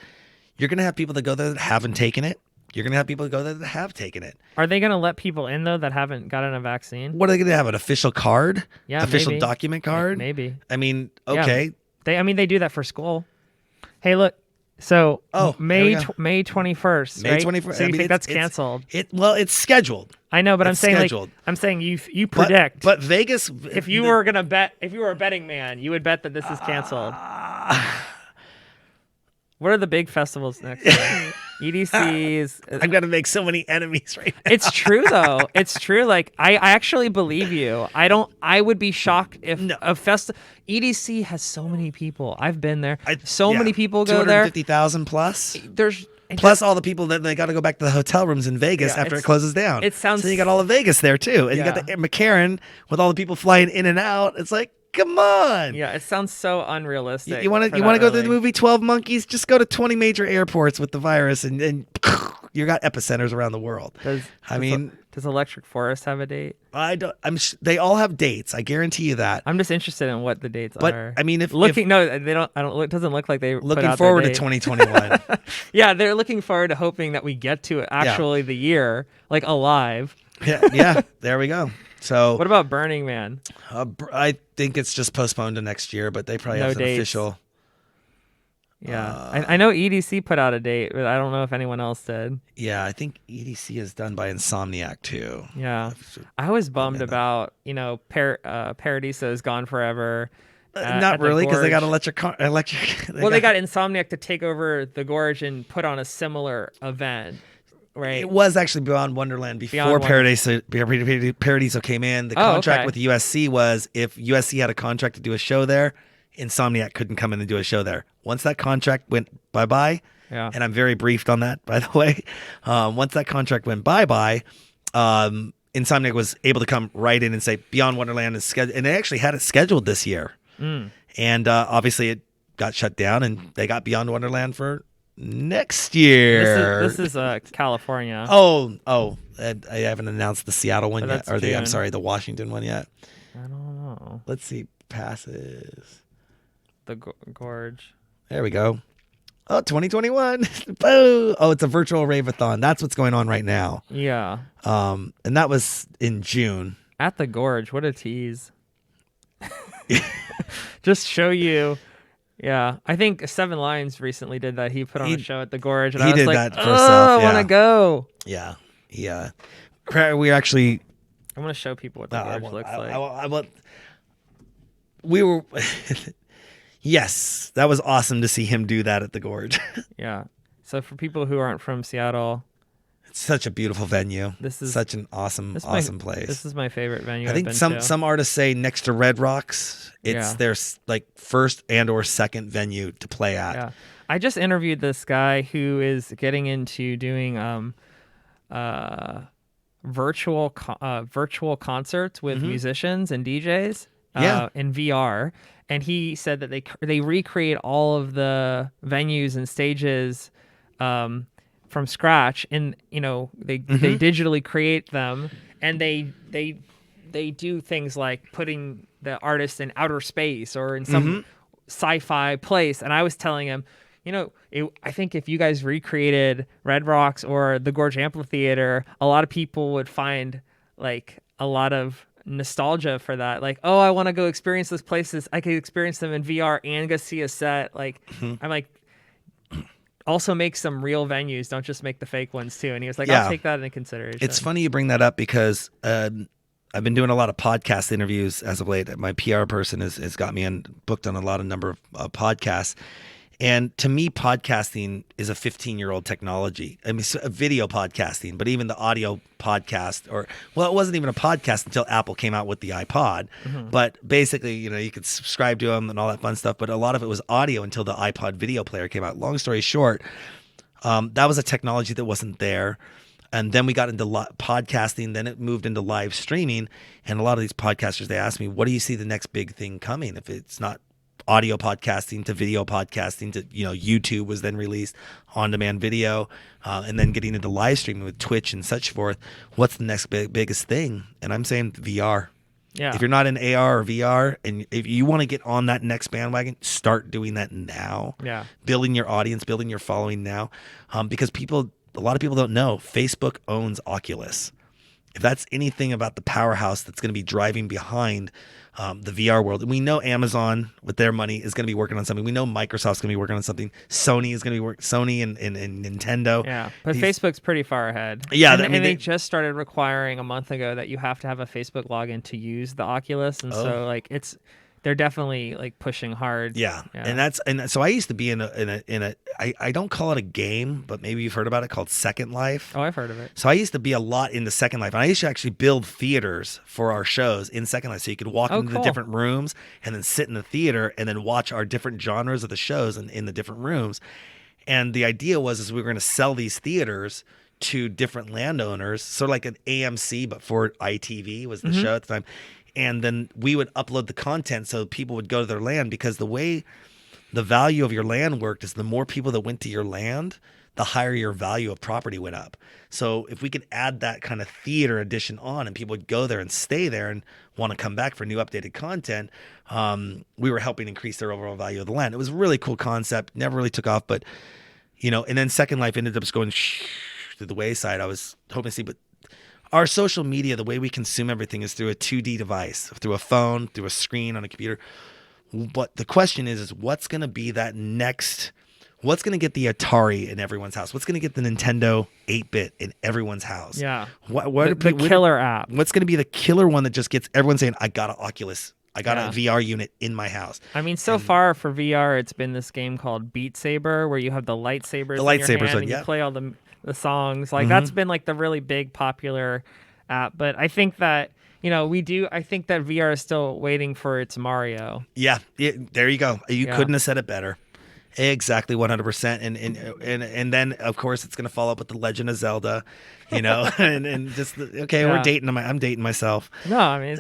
S2: you're going to have people that go there that haven't taken it. You're going to have people that go there that have taken it.
S1: Are they going to let people in, though, that haven't gotten a vaccine?
S2: What are they going to have? An official card?
S1: Yeah,
S2: official
S1: maybe.
S2: document card?
S1: Maybe.
S2: I mean, okay.
S1: Yeah. They do that for school. Hey, look. So May 21st,
S2: May
S1: right?
S2: 21st.
S1: So you think that's canceled?
S2: It's scheduled.
S1: I know, but
S2: It's scheduled.
S1: I'm saying you predict.
S2: But Vegas.
S1: If you were a betting man, you would bet that this is canceled. What are the big festivals next year? EDCs.
S2: I'm gonna make so many enemies right now.
S1: It's true though. It's true. Like I actually believe you. I would be shocked if a EDC has so many people. I've been there. Many people go there.
S2: 250,000 plus.
S1: There's
S2: plus all the people that they got to go back to the hotel rooms in Vegas after it closes down.
S1: It sounds.
S2: So you got all of Vegas there too, and you got the McCarran with all the people flying in and out. It's like, come on.
S1: Yeah, it sounds so unrealistic.
S2: You want to go to the movie 12 Monkeys? Just go to 20 major airports with the virus, and you got epicenters around the world.
S1: Does Electric Forest have a date?
S2: I don't. They all have dates. I guarantee you that.
S1: I'm just interested in what the dates are.
S2: I mean,
S1: they don't. It doesn't look like they
S2: looking forward to 2021.
S1: Yeah, they're looking forward to hoping that we get to the year like alive.
S2: Yeah. There we go. So
S1: what about Burning Man?
S2: I think it's just postponed to next year, but they probably have an official.
S1: Yeah, I know EDC put out a date, but I don't know if anyone else did.
S2: Yeah, I think EDC is done by Insomniac too.
S1: Yeah, I was bummed about Paradiso is gone forever.
S2: Not really, because they got electric.
S1: They got Insomniac to take over the Gorge and put on a similar event. Right.
S2: It was actually Beyond Wonderland before Paradiso came in. The contract with USC was if USC had a contract to do a show there, Insomniac couldn't come in and do a show there. Once that contract went bye-bye, and I'm very briefed on that, by the way. Once that contract went bye-bye, Insomniac was able to come right in and say Beyond Wonderland is scheduled, and they actually had it scheduled this year. And obviously it got shut down, and they got Beyond Wonderland for next year.
S1: This is California.
S2: I haven't announced the Seattle one yet, or the Washington one yet.
S1: I don't know.
S2: Let's see, passes.
S1: The Gorge.
S2: There we go. 2021. Boo! It's a virtual rave-a-thon. That's what's going on right now.
S1: Yeah.
S2: And that was in June.
S1: At the Gorge. What a tease. Just show you. Yeah, I think Seven Lions recently did that. He put on a show at the Gorge, and I was like,
S2: that for himself,
S1: I want to go.
S2: Yeah, yeah. We actually.
S1: I want to show people what the Gorge looks like.
S2: We were. Yes, that was awesome to see him do that at the Gorge.
S1: Yeah. So for people who aren't from Seattle,
S2: it's such a beautiful venue.
S1: This is
S2: such an awesome place.
S1: This is my favorite venue.
S2: I think some artists say next to Red Rocks, it's their like first and or second venue to play at.
S1: Yeah. I just interviewed this guy who is getting into doing virtual concerts with musicians and DJs in VR. And he said that they recreate all of the venues and stages from scratch, and they digitally create them, and they they do things like putting the artist in outer space or in some sci-fi place. And I was telling him, I think if you guys recreated Red Rocks or the Gorge Amphitheater, a lot of people would find like a lot of nostalgia for that. Like, oh, I want to go experience those places. I could experience them in VR and go see a set. Like, I'm like, also make some real venues. Don't just make the fake ones too. And he was like, I'll take that into consideration.
S2: It's funny you bring that up because I've been doing a lot of podcast interviews as of late. My PR person has got me booked on a number of podcasts. And to me, podcasting is a 15-year-old technology. I mean, video podcasting, but even the audio podcast, it wasn't even a podcast until Apple came out with the iPod. But basically, you could subscribe to them and all that fun stuff. But a lot of it was audio until the iPod video player came out. Long story short, that was a technology that wasn't there. And then we got into podcasting. Then it moved into live streaming. And a lot of these podcasters, they ask me, what do you see the next big thing coming? If it's not audio podcasting to video podcasting to, YouTube was then released, on-demand video, and then getting into live streaming with Twitch and such forth. What's the next biggest thing? And I'm saying VR.
S1: Yeah.
S2: If you're not in AR or VR, and if you want to get on that next bandwagon, start doing that now.
S1: Yeah.
S2: Building your audience, building your following now. Because a lot of people don't know, Facebook owns Oculus. If that's anything about the powerhouse that's going to be driving behind the VR world, and we know Amazon with their money is going to be working on something. We know Microsoft's going to be working on something. Sony is going to be Sony and Nintendo.
S1: Yeah, but Facebook's pretty far ahead.
S2: Yeah,
S1: and they just started requiring a month ago that you have to have a Facebook login to use the Oculus, and so like they're definitely like pushing hard.
S2: Yeah. And so I used to be in a I don't call it a game, but maybe you've heard about it, called Second Life.
S1: Oh, I've heard of it.
S2: So I used to be a lot into Second Life, and I used to actually build theaters for our shows in Second Life, so you could walk into the different rooms and then sit in the theater and then watch our different genres of the shows in the different rooms. And the idea was we were going to sell these theaters to different landowners, sort of like an AMC, but for ITV was the show at the time. And then we would upload the content so people would go to their land, because the way the value of your land worked is the more people that went to your land, the higher your value of property went up. So if we could add that kind of theater edition on and people would go there and stay there and want to come back for new updated content, we were helping increase their overall value of the land. It was a really cool concept, never really took off, but and then Second Life ended up just going to the wayside. I was hoping to see, but our social media, the way we consume everything is through a 2D device, through a phone, through a screen on a computer. But the question is what's going to be that next? What's going to get the Atari in everyone's house? What's going to get the Nintendo 8-bit in everyone's house?
S1: Yeah.
S2: The
S1: killer app.
S2: What's going to be the killer one that just gets everyone saying, I got an Oculus, I got a VR unit in my house?
S1: I mean, so far for VR, it's been this game called Beat Saber, where you have the lightsabers in your hand and you play all the songs. Like that's been like the really big popular app. But I think that I think that VR is still waiting for its Mario.
S2: Yeah, there you go. You couldn't have said it better. Exactly, 100%. And then of course it's going to follow up with the Legend of Zelda, and just we're dating them. I'm dating myself.
S1: No, I mean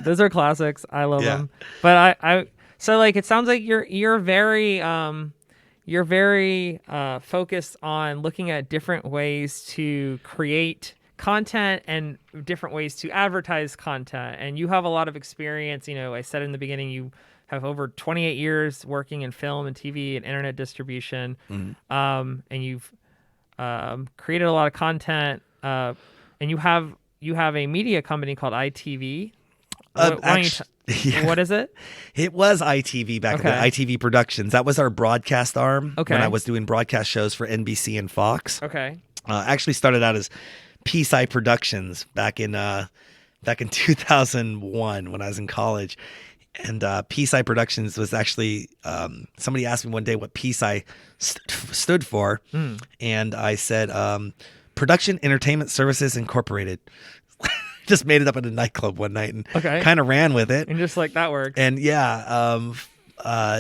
S1: those are classics. I love them. But I so like it sounds like you're very focused on looking at different ways to create content and different ways to advertise content. And you have a lot of experience. I said in the beginning, you have over 28 years working in film and TV and internet distribution. And you've created a lot of content. And you have a media company called ITV. What is it?
S2: It was ITV back then, ITV Productions. That was our broadcast arm when I was doing broadcast shows for NBC and Fox.
S1: Okay.
S2: Actually started out as Peace-Eye Productions back in 2001 when I was in college. And Peace-Eye Productions was actually, somebody asked me one day what Peace-Eye stood for. And I said, Production Entertainment Services Incorporated. Just made it up at a nightclub one night and kind of ran with it.
S1: And just like that worked.
S2: And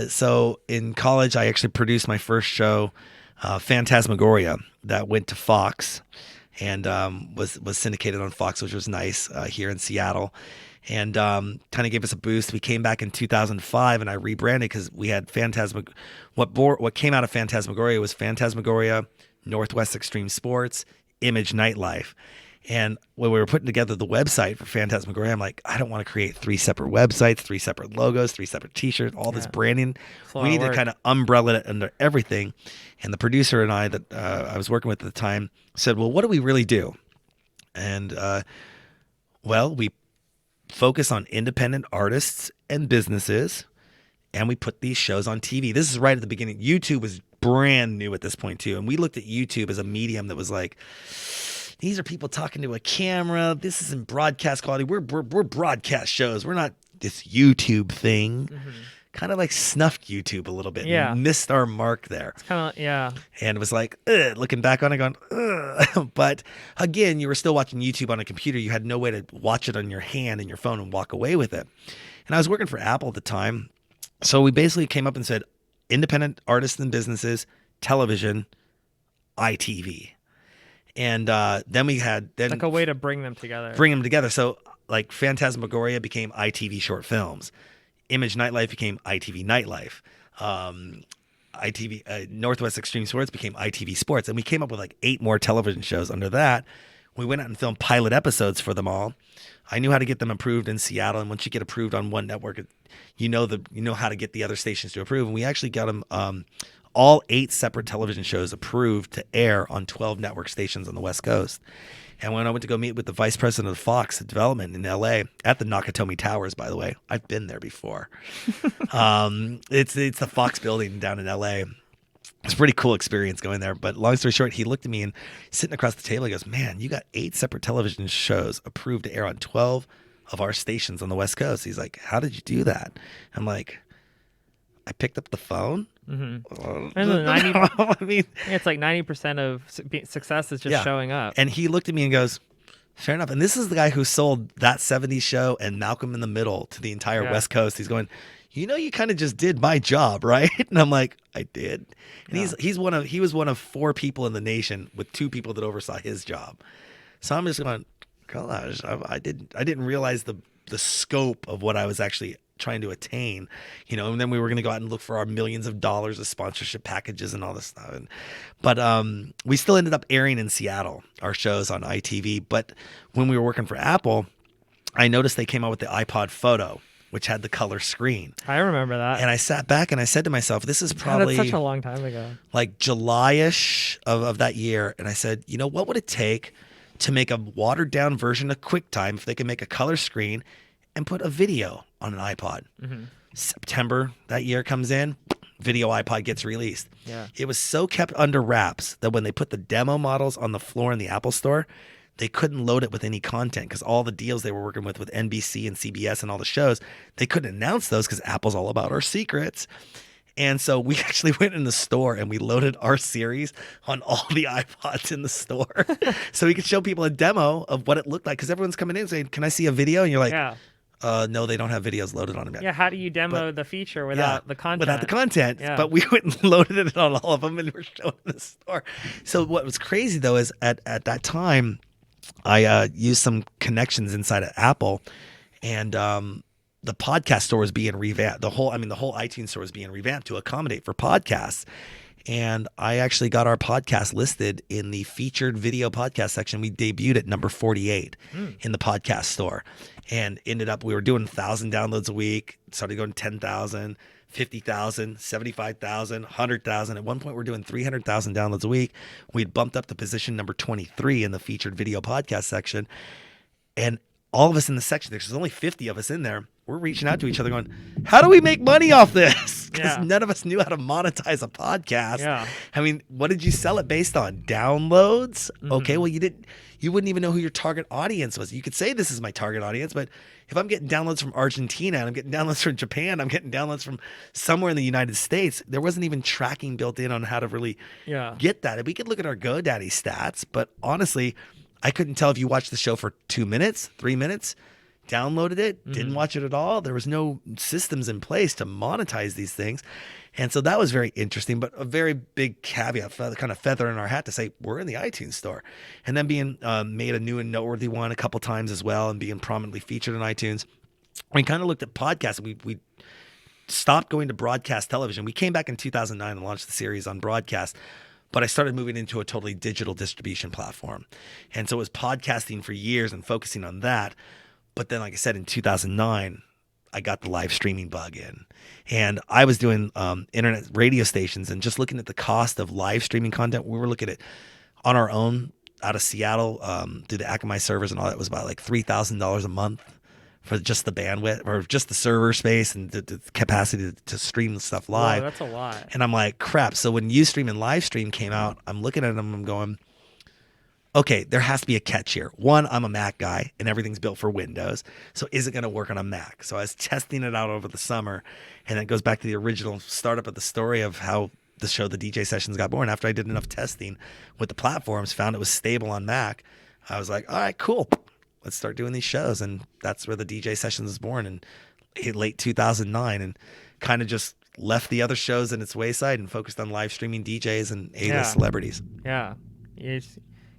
S2: so in college, I actually produced my first show, Phantasmagoria, that went to Fox and was syndicated on Fox, which was nice here in Seattle. And kind of gave us a boost. We came back in 2005 and I rebranded because we had what came out of Phantasmagoria was Phantasmagoria, Northwest Extreme Sports, Image Nightlife. And when we were putting together the website for Phantasmagoria, I'm like, I don't want to create 3 separate websites, 3 separate logos, 3 separate t-shirts, all this branding. We need to kind of umbrella it under everything. And the producer and I that I was working with at the time said, well, what do we really do? And, well, we focus on independent artists and businesses, and we put these shows on TV. This is right at the beginning. YouTube was brand new at this point too. And we looked at YouTube as a medium that was like, these are people talking to a camera. This isn't broadcast quality. We're broadcast shows. We're not this YouTube thing. Mm-hmm. Kind of like snuffed YouTube a little bit. Yeah. Missed our mark there.
S1: It's kind of, yeah.
S2: And it was like, looking back on it going, ugh. But again, you were still watching YouTube on a computer. You had no way to watch it on your hand and your phone and walk away with it. And I was working for Apple at the time. So we basically came up and said, independent artists and businesses, television, ITV. And then we had
S1: like a way to bring them together.
S2: So like Phantasmagoria became ITV Short Films. Image Nightlife became ITV Nightlife. ITV Northwest Extreme Sports became ITV Sports. And we came up with like 8 more television shows under that. We went out and filmed pilot episodes for them all. I knew how to get them approved in Seattle. And once you get approved on one network, you know how to get the other stations to approve. And we actually got them all 8 separate television shows approved to air on 12 network stations on the West Coast. And when I went to go meet with the vice president of Fox at development in LA at the Nakatomi Towers, by the way, I've been there before. It's the Fox building down in LA. It's a pretty cool experience going there. But long story short, he looked at me and sitting across the table, he goes, man, you got 8 separate television shows approved to air on 12 of our stations on the West Coast. He's like, how did you do that? I'm like, I picked up the phone.
S1: Mm-hmm. I mean, it's like 90% of success is just showing up.
S2: And he looked at me and goes, fair enough. And this is the guy who sold That 70s Show and Malcolm in the Middle to the entire West Coast. He's going, you know, you kind of just did my job, right? And I'm like, I did. And he was one of 4 people in the nation with 2 people that oversaw his job. So I'm just going, gosh, I didn't realize the scope of what I was actually trying to attain, and then we were going to go out and look for our millions of dollars of sponsorship packages and all this stuff. But we still ended up airing in Seattle, our shows on ITV. But when we were working for Apple, I noticed they came out with the iPod Photo, which had the color screen.
S1: I remember that.
S2: And I sat back and I said to myself, this is probably
S1: that's such a long time ago,
S2: like July-ish of that year. And I said, what would it take to make a watered down version of QuickTime if they could make a color screen and put a video on an iPod? Mm-hmm. September that year comes in, video iPod gets released. Yeah. It was so kept under wraps that when they put the demo models on the floor in the Apple store, they couldn't load it with any content because all the deals they were working with NBC and CBS and all the shows, they couldn't announce those because Apple's all about our secrets. And so we actually went in the store and we loaded our series on all the iPods in the store so we could show people a demo of what it looked like, because everyone's coming in saying, can I see a video? And you're like, no, they don't have videos loaded on them yet.
S1: Yeah, how do you demo the feature without the content?
S2: Without the content. Yeah. But we went and loaded it on all of them and we're showing in the store. So what was crazy, though, is at that time, I used some connections inside of Apple, and the podcast store was being revamped. The whole iTunes store was being revamped to accommodate for podcasts. And I actually got our podcast listed in the featured video podcast section. We debuted at number 48 in the podcast store, and ended up, we were doing 1,000 downloads a week, started going 10,000, 50,000, 75,000, 100,000. At one point, we're doing 300,000 downloads a week. We'd bumped up to position number 23 in the featured video podcast section. And all of us in the section, there's only 50 of us in there, we're reaching out to each other going, how do we make money off this? Because none of us knew how to monetize a podcast. Yeah. I mean, what did you sell it based on? Downloads? Mm-hmm. Okay, well, you wouldn't even know who your target audience was. You could say this is my target audience, but if I'm getting downloads from Argentina and I'm getting downloads from Japan, I'm getting downloads from somewhere in the United States, there wasn't even tracking built in on how to really get that. We could look at our GoDaddy stats, but honestly, I couldn't tell if you watched the show for 2 minutes, 3 minutes, downloaded it, didn't watch it at all. There was no systems in place to monetize these things. And so that was very interesting, but a very big caveat, kind of feather in our hat to say, we're in the iTunes store. And then being made a new and noteworthy one a couple times as well, and being prominently featured in iTunes. We kind of looked at podcasts. We stopped going to broadcast television. We came back in 2009 and launched the series on broadcast. but I started moving into a totally digital distribution platform. And so it was podcasting for years and focusing on that. But then, like I said, in 2009, I got the live streaming bug in. And I was doing internet radio stations and just looking at the cost of live streaming content. We were looking at on our own out of Seattle through the Akamai servers and all that. Was about like $3,000 a month for just the bandwidth or just the server space and the capacity to stream the stuff live.
S1: Whoa, that's a lot.
S2: And I'm like, crap. So when Ustream and Livestream came out, I'm looking at them, I'm going, okay, there has to be a catch here. One, I'm a Mac guy and everything's built for Windows. So is it going to work on a Mac? So I was testing it out over the summer. And it goes back to the original startup of the story of how the show, The DJ Sessions, got born. After I did enough testing with the platforms, found it was stable on Mac, I was like, all right, cool. Let's start doing these shows. And that's where the DJ Sessions was born in late 2009, and kind of just left the other shows in its wayside and focused on live streaming DJs and A-list celebrities.
S1: Yeah.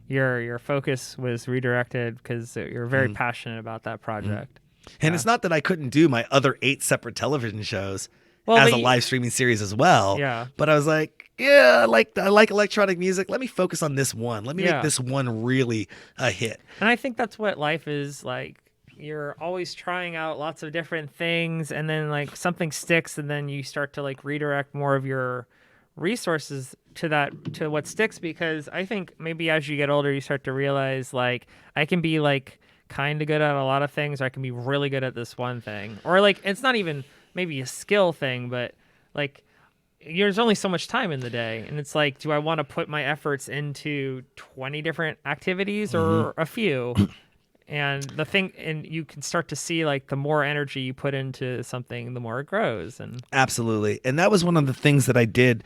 S1: Your focus was redirected because you're very passionate about that project.
S2: And it's not that I couldn't do my other 8 separate television shows
S1: Well,
S2: as
S1: but
S2: a live streaming series as well.
S1: Yeah.
S2: But I was like, yeah, I like electronic music. Let me focus on this one. Let me make this one really a hit.
S1: And I think that's what life is like. You're always trying out lots of different things, and then like something sticks, and then you start to like redirect more of your resources to what sticks, because I think maybe as you get older you start to realize like I can be like kind of good at a lot of things, or I can be really good at this one thing, or like it's not even maybe a skill thing, but like there's only so much time in the day, and it's like, do I want to put my efforts into 20 different activities or a few? And you can start to see like the more energy you put into something, the more it grows. And
S2: absolutely. And that was one of the things that I did.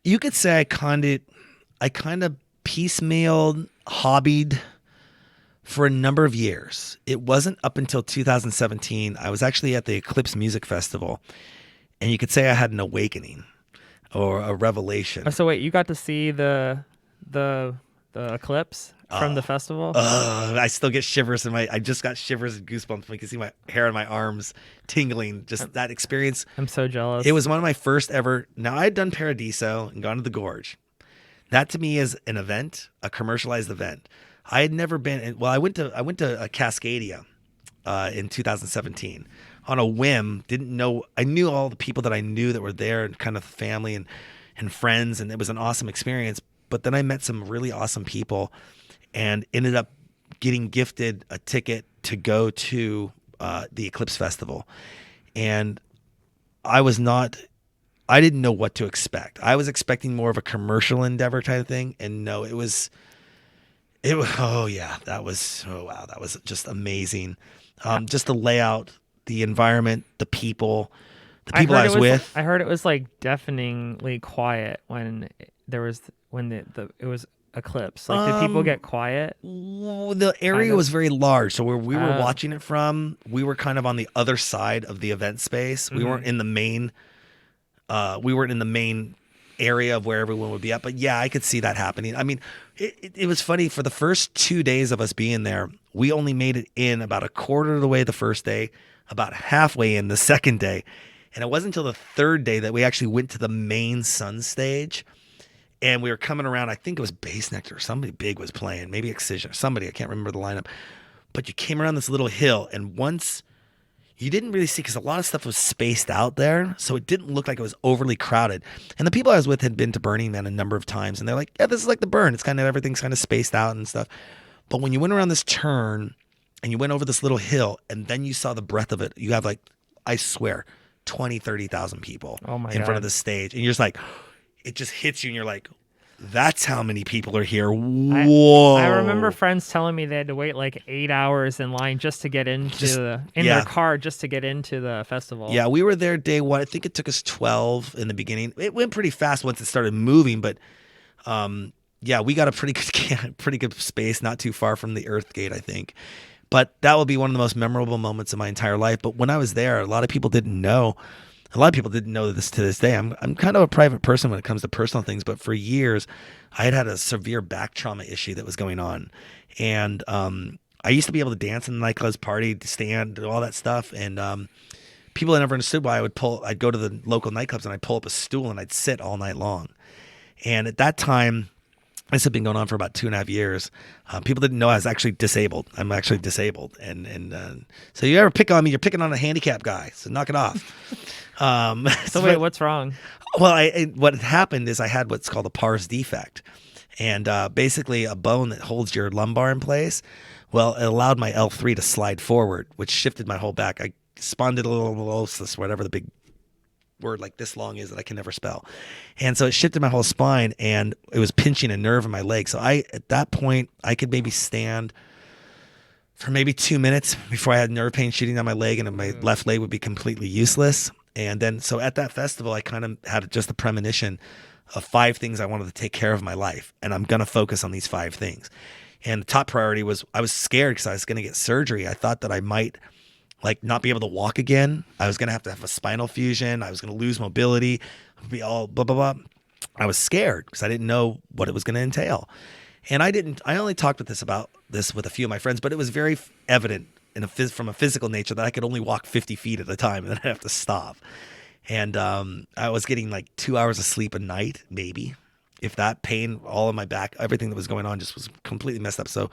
S2: You could say I kind of piecemealed, hobbied for a number of years. It wasn't up until 2017. I was actually at the Eclipse Music Festival, and you could say I had an awakening or a revelation.
S1: So wait, you got to see the eclipse from the festival?
S2: I still get shivers I just got shivers and goosebumps. You can see my hair on my arms tingling. Just that experience.
S1: I'm so jealous.
S2: It was one of my first ever. Now, I had done Paradiso and gone to the Gorge. That to me is an event, a commercialized event. I had never been. Well, I went to Cascadia in 2017 on a whim. Didn't know. I knew all the people that I knew that were there, and kind of family and friends, and it was an awesome experience. But then I met some really awesome people, and ended up getting gifted a ticket to go to the Eclipse Festival. And I didn't know what to expect. I was expecting more of a commercial endeavor type of thing. And no, that was that was just amazing. Just the layout, the environment, the people I was with.
S1: I heard it was like deafeningly quiet when it was eclipse. Like, did people get quiet?
S2: The area was very large, so where we were watching it from, we were kind of on the other side of the event space. We weren't in the main. We weren't in the main area of where everyone would be at. But yeah, I could see that happening. I mean, it was funny. For the first 2 days of us being there, we only made it in about a quarter of the way the first day, about halfway in the second day, and it wasn't until the third day that we actually went to the main sun stage. And we were coming around, I think it was Bass Nectar, or somebody big was playing, maybe Excision, or somebody, I can't remember the lineup. But you came around this little hill, and once you didn't really see, because a lot of stuff was spaced out there, so it didn't look like it was overly crowded. And the people I was with had been to Burning Man a number of times, and they're like, yeah, this is like the Burn. It's kind of, everything's kind of spaced out and stuff. But when you went around this turn, and you went over this little hill, and then you saw the breadth of it, you have like, I swear, 20, 30,000 people in front of the stage. And you're just like, it just hits you, and you're like, that's how many people are here. Whoa.
S1: I remember friends telling me they had to wait like 8 hours in line just to get into their car just to get into the festival.
S2: Yeah, we were there day one. I think it took us 12 in the beginning. It went pretty fast once it started moving, but we got a pretty good space, not too far from the Earth Gate, I think. But that will be one of the most memorable moments of my entire life. But when I was there, a lot of people didn't know. A lot of people didn't know this to this day. I'm kind of a private person when it comes to personal things, but for years I had a severe back trauma issue that was going on. And I used to be able to dance in the nightclubs, party, stand, do all that stuff. And people had never understood why I'd go to the local nightclubs and I'd pull up a stool and I'd sit all night long. And at that time, this had been going on for about 2.5 years. People didn't know I was actually disabled. I'm actually disabled. And so you ever pick on me, you're picking on a handicapped guy. So knock it off.
S1: So wait, what's wrong?
S2: Well, what had happened is I had what's called a pars defect. And basically a bone that holds your lumbar in place. Well, it allowed my L3 to slide forward, which shifted my whole back. I spondylosis, whatever the big word like this long is that I can never spell. And so it shifted my whole spine, and it was pinching a nerve in my leg. So at that point, I could maybe stand for maybe 2 minutes before I had nerve pain shooting down my leg, and my left leg would be completely useless. And then, so at that festival, I kind of had just a premonition of 5 things I wanted to take care of in my life. And I'm going to focus on these 5 things. And the top priority was, I was scared because I was going to get surgery. I thought that I might not be able to walk again. I was going to have a spinal fusion. I was going to lose mobility, be all blah, blah, blah. I was scared because I didn't know what it was going to entail. And I only talked about this with a few of my friends, but it was very evident from a physical nature that I could only walk 50 feet at a time and then I'd have to stop. And I was getting 2 hours of sleep a night, maybe. If that, pain all in my back, everything that was going on just was completely messed up. So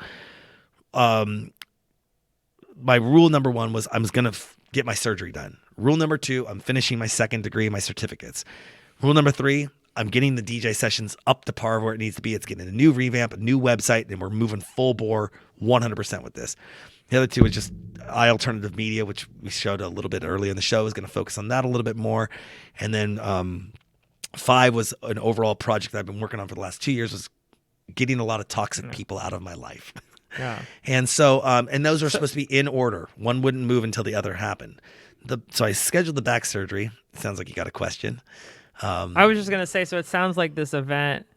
S2: my rule number 1 was I was going to get my surgery done. Rule number 2, I'm finishing my 2nd degree, my certificates. Rule number 3, I'm getting the DJ sessions up to par where it needs to be. It's getting a new revamp, a new website, and we're moving full bore 100% with this. The other 2 was just alternative media, which we showed a little bit earlier in the show. I was going to focus on that a little bit more. And then 5 was an overall project that I've been working on for the last 2 years, was getting a lot of toxic people out of my life.
S1: Yeah.
S2: And so, and those were supposed to be in order. One wouldn't move until the other happened. So I scheduled the back surgery. Sounds like you got a question.
S1: I was just going to say, so it sounds like this event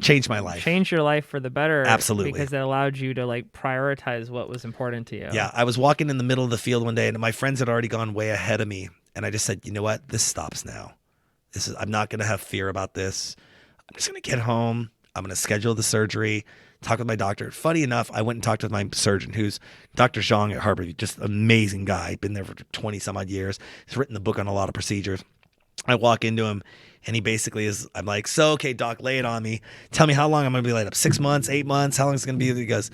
S2: changed my life.
S1: Changed your life for the better.
S2: Absolutely.
S1: Because it allowed you to prioritize what was important to you.
S2: Yeah. I was walking in the middle of the field one day, and my friends had already gone way ahead of me. And I just said, you know what? This stops now. I'm not going to have fear about this. I'm just going to get home. I'm going to schedule the surgery, talk with my doctor. Funny enough, I went and talked with my surgeon, who's Dr. Zhang at Harvard, just amazing guy. Been there for 20 some odd years. He's written the book on a lot of procedures. I walk into him, and he basically I'm like, so, okay, doc, lay it on me. Tell me how long I'm going to be laid up. 6 months, 8 months? How long is it going to be? He goes,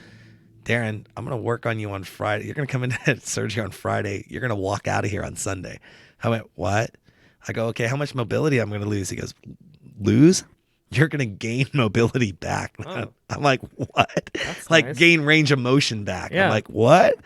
S2: Darran, I'm going to work on you on Friday. You're going to come into surgery on Friday. You're going to walk out of here on Sunday. I went, what? I go, okay, how much mobility I'm going to lose? He goes, lose? You're going to gain mobility back. Oh. I'm like, what?
S1: That's nice.
S2: Gain range of motion back. Yeah. I'm like, what?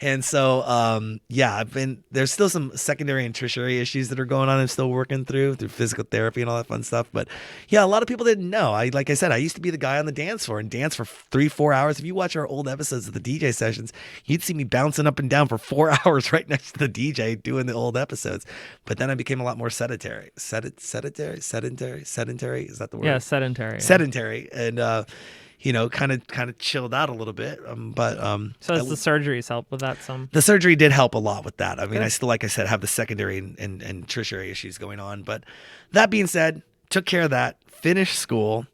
S2: And so, there's still some secondary and tertiary issues that are going on. I'm still working through physical therapy and all that fun stuff. But yeah, a lot of people didn't know. Like I said, I used to be the guy on the dance floor and dance for 3-4 hours. If you watch our old episodes of the DJ sessions, you'd see me bouncing up and down for 4 hours right next to the DJ doing the old episodes. But then I became a lot more sedentary. Sedentary? Is that the word?
S1: Yeah, sedentary.
S2: Sedentary. And, kind of chilled out a little bit.
S1: So does the surgeries help with that some?
S2: The surgery did help a lot with that. I mean, I still, like I said, have the secondary and tertiary issues going on. But that being said, took care of that, finished school.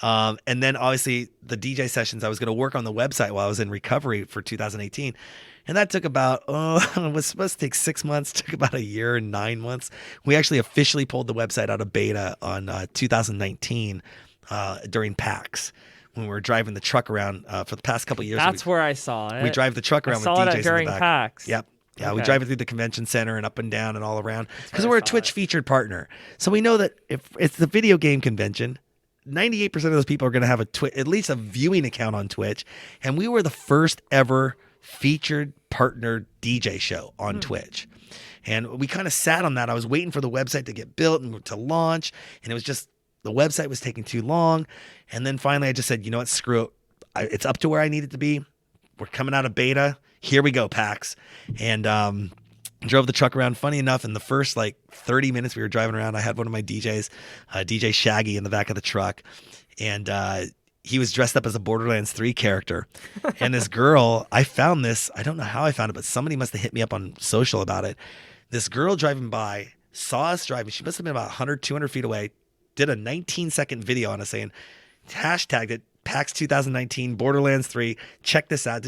S2: And then obviously the DJ sessions, I was going to work on the website while I was in recovery for 2018. And that took about, it was supposed to take 6 months, took about 1 year and 9 months. We actually officially pulled the website out of beta on 2019 during PAX. When we were driving the truck around for the past couple of years.
S1: That's where I saw it.
S2: We drive the truck around with DJs
S1: in the back.
S2: I saw it
S1: during PAX.
S2: Yep. Yeah,
S1: okay.
S2: We drive it through the convention center and up and down and all around because we're a Twitch featured partner. So we know that if it's the video game convention, 98% of those people are going to have at least a viewing account on Twitch. And we were the first ever featured partner DJ show on Twitch. And we kind of sat on that. I was waiting for the website to get built and to launch. And it was just, the website was taking too long. And then finally I just said, you know what, screw it. It's up to where I need it to be. We're coming out of beta. Here we go, PAX. And drove the truck around. Funny enough, in the first 30 minutes we were driving around, I had one of my DJs, DJ Shaggy, in the back of the truck. And he was dressed up as a Borderlands 3 character. And this girl, I found this, I don't know how I found it, but somebody must have hit me up on social about it. This girl driving by saw us driving. She must have been about 100, 200 feet away. Did a 19-second video on us saying, hashtagged it, PAX 2019, Borderlands 3, check this out.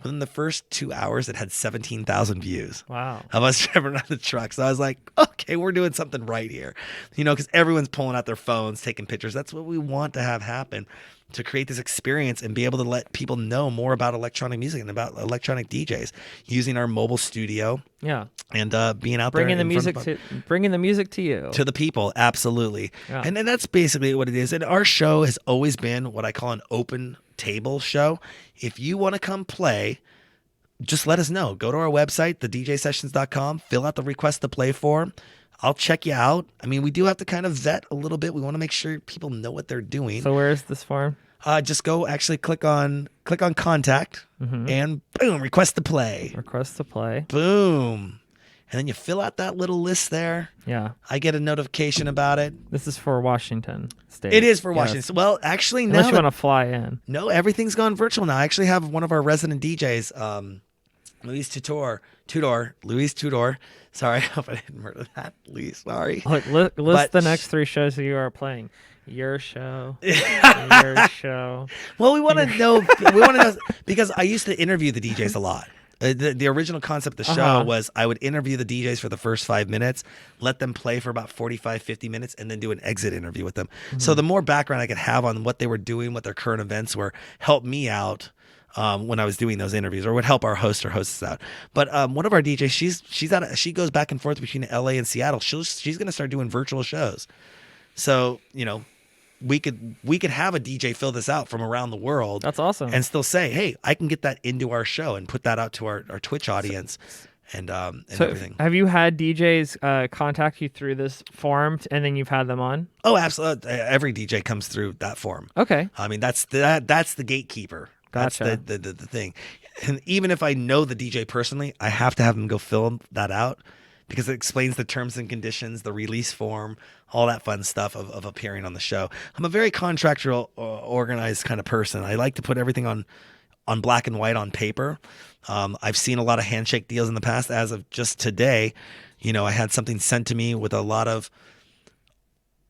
S2: Within the first 2 hours, it had 17,000 views.
S1: Wow.
S2: Of us driving around the truck. So I was like, okay, we're doing something right here. Because everyone's pulling out their phones, taking pictures. That's what we want to have happen, to create this experience and be able to let people know more about electronic music and about electronic DJs using our mobile studio.
S1: Yeah.
S2: And being out
S1: bringing
S2: there
S1: bringing the music to you,
S2: to the people. Absolutely.
S1: Yeah.
S2: And that's basically what it is. And our show has always been what I call an open table show. If you want to come play, just let us know. Go to our website, TheDJSessions.com, fill out the request to play form. I'll check you out. I mean, we do have to kind of vet a little bit. We want to make sure people know what they're doing.
S1: So where is this form?
S2: Just go click on contact, and boom, request to play.
S1: Request to play.
S2: Boom. And then you fill out that little list there.
S1: Yeah.
S2: I get a notification about it.
S1: This is for Washington State.
S2: It is for Washington. Well, actually,
S1: Unless
S2: now
S1: you want to fly in.
S2: No, everything's gone virtual now. I actually have one of our resident DJs, Luis Tudor. Sorry, I hope I didn't murder that. Luis, sorry.
S1: Look, list the next 3 shows that you are playing. Your show. Your show.
S2: Well, we want to know. Because I used to interview the DJs a lot. The original concept of the show was I would interview the DJs for the first 5 minutes, let them play for about 45, 50 minutes, and then do an exit interview with them. So the more background I could have on what they were doing, what their current events were, helped me out when I was doing those interviews, or would help our host or hostess out. But one of our DJs, she goes back and forth between LA and Seattle. She's going to start doing virtual shows. So, we could have a DJ fill this out from around the world.
S1: That's awesome.
S2: And still say, hey, I can get that into our show and put that out to our Twitch audience and everything.
S1: Have you had DJs contact you through this forum and then you've had them on?
S2: Oh, absolutely. Every DJ comes through that forum.
S1: Okay.
S2: I mean, that's the gatekeeper.
S1: Gotcha.
S2: That's the thing. And even if I know the DJ personally, I have to have them go fill that out, because it explains the terms and conditions, the release form, all that fun stuff of appearing on the show. I'm a very contractual, organized kind of person. I like to put everything on black and white on paper. I've seen a lot of handshake deals in the past. As of just today, I had something sent to me with a lot of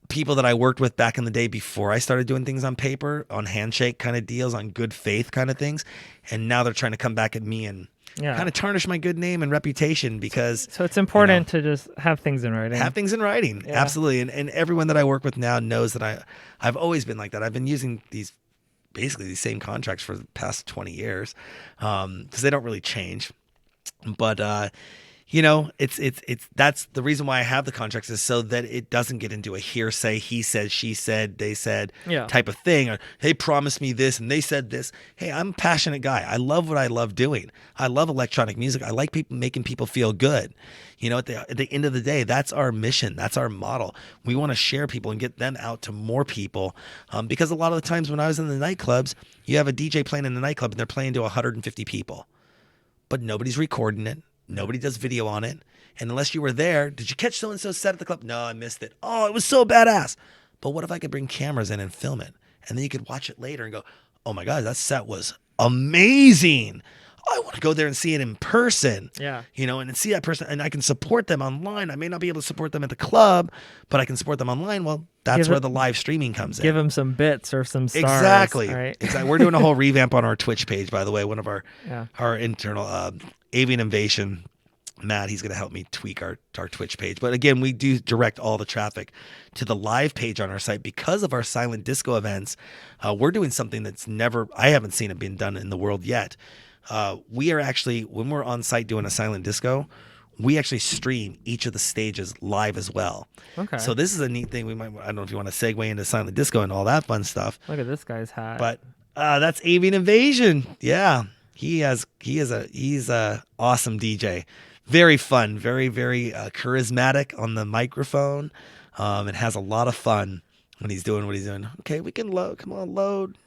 S2: people that I worked with back in the day before I started doing things on paper, on handshake kind of deals, on good faith kind of things. And now they're trying to come back at me and kind of tarnish my good name and reputation, because
S1: so it's important to just have things in writing.
S2: Have things in writing. Yeah. Absolutely. And everyone that I work with now knows that I've always been like that. I've been using these same contracts for the past 20 years, because they don't really change. But it's that's the reason why I have the contracts, is so that it doesn't get into a hearsay, he said, she said, they said type of thing, or they promised me this and they said this. Hey, I'm a passionate guy. I love what I love doing. I love electronic music. I like making people feel good. At the end of the day, that's our mission. That's our model. We want to share people and get them out to more people, because a lot of the times when I was in the nightclubs, you have a DJ playing in the nightclub and they're playing to 150 people, but nobody's recording it. Nobody does video on it. And unless you were there, did you catch so-and-so set at the club? No, I missed it. Oh, it was so badass. But what if I could bring cameras in and film it? And then you could watch it later and go, oh my God, that set was amazing. I want to go there and see it in person.
S1: Yeah.
S2: And see that person, and I can support them online. I may not be able to support them at the club, but I can support them online. Well, that's where the live streaming comes in.
S1: Give them some bits or some stars.
S2: Exactly.
S1: Right?
S2: Exactly. We're doing a whole revamp on our Twitch page, by the way. One of our internal Avian Invasion, Matt, he's going to help me tweak our Twitch page. But again, we do direct all the traffic to the live page on our site because of our silent disco events. We're doing something I haven't seen it being done in the world yet. We are actually, when we're on site doing a silent disco, we actually stream each of the stages live as well.
S1: Okay.
S2: So this is a neat thing. I don't know if you want to segue into silent disco and all that fun stuff.
S1: Look at this guy's hat.
S2: But that's Avian Invasion. Yeah. He's a awesome DJ. Very fun, very, very charismatic on the microphone. And has a lot of fun when he's doing what he's doing. Okay, we can load. Come on, load.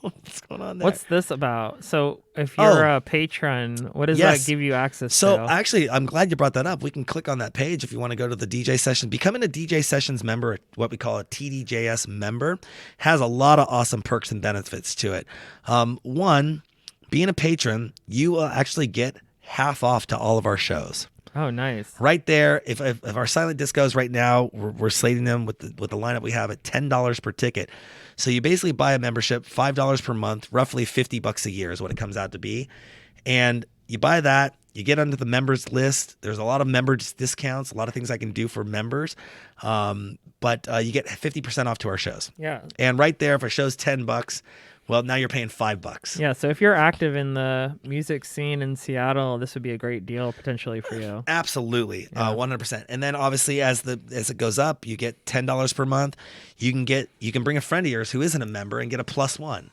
S2: What's going on there?
S1: What's this about? So if you're a patron, what does that give you access to?
S2: So actually, I'm glad you brought that up. We can click on that page if you want to go to the DJ Sessions. Becoming a DJ Sessions member, what we call a TDJS member, has a lot of awesome perks and benefits to it. One, being a patron, you will actually get half off to all of our shows.
S1: Oh, nice.
S2: Right there. If our silent discos right now, we're slating them with the lineup we have at $10 per ticket. So you basically buy a membership, $5 per month, roughly $50 a year is what it comes out to be. And you buy that, you get onto the members list. There's a lot of members discounts, a lot of things I can do for members. But you get 50% off to our shows.
S1: Yeah.
S2: And right there, if a show's $10, well, now you're paying $5.
S1: Yeah. So if you're active in the music scene in Seattle, this would be a great deal potentially for you.
S2: Absolutely.
S1: Yeah.
S2: 100%. And then obviously as it goes up, you get $10 per month. You can bring a friend of yours who isn't a member and get a +1.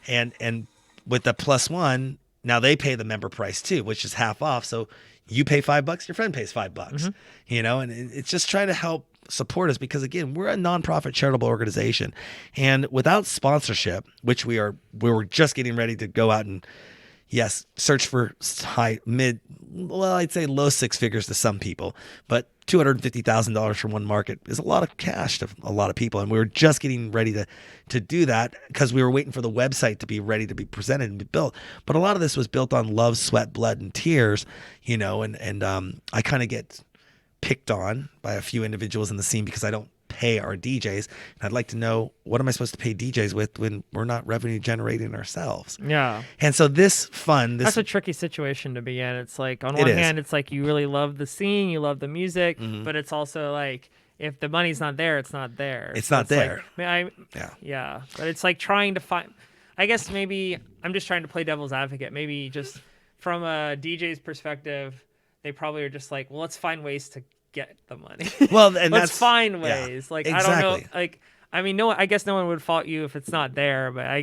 S2: And with the +1, now they pay the member price too, which is half off. So you pay $5, your friend pays $5, and it's just trying to help support us because again, we're a nonprofit charitable organization, and without sponsorship, which we were just getting ready to go out and search for I'd say low six figures to some people, but $250,000 for one market is a lot of cash to a lot of people. And we were just getting ready to do that because we were waiting for the website to be ready to be presented and be built. But a lot of this was built on love, sweat, blood, and tears, and I kind of get picked on by a few individuals in the scene because I don't pay our DJs. And I'd like to know, what am I supposed to pay DJs with when we're not revenue generating ourselves?
S1: Yeah.
S2: And so that's a
S1: tricky situation to be in. It's like, on one hand, it's like you really love the scene, you love the music, but it's also like, if the money's not there, it's not there.
S2: It's not there.
S1: Like, yeah. But it's like trying to find, I guess maybe I'm just trying to play devil's advocate. Maybe just from a DJ's perspective, they probably are just like, well, let's find ways to get the money.
S2: Well, and
S1: let's find ways.
S2: Yeah,
S1: like,
S2: exactly.
S1: I don't know. Like, I mean, I guess no one would fault you if it's not there, but I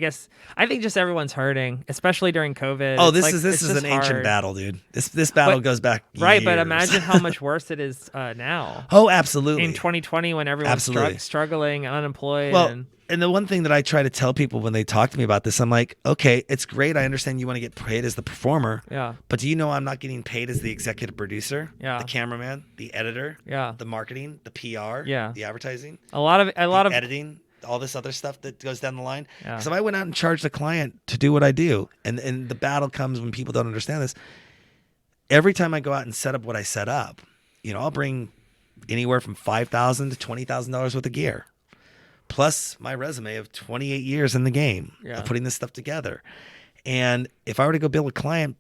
S1: think just everyone's hurting, especially during COVID.
S2: Oh, this is an ancient battle, dude. This battle goes back
S1: right,
S2: years.
S1: but imagine how much worse it is now.
S2: Oh, absolutely.
S1: In 2020, when everyone's struggling, unemployed.
S2: Well, and the one thing that I try to tell people when they talk to me about this, I'm like, okay, it's great. I understand you want to get paid as the performer.
S1: Yeah.
S2: But do you know I'm not getting paid as the executive producer?
S1: Yeah.
S2: The cameraman, the editor.
S1: Yeah.
S2: The marketing, the PR.
S1: Yeah.
S2: The advertising.
S1: A lot of
S2: editing, all this other stuff that goes down the line.
S1: Yeah.
S2: Because if I went out and charged the client to do what I do, and the battle comes when people don't understand this. Every time I go out and set up what I set up, I'll bring anywhere from $5,000 to $20,000 worth of gear. Plus my resume of 28 years in the game of putting this stuff together. And if I were to go bill a client,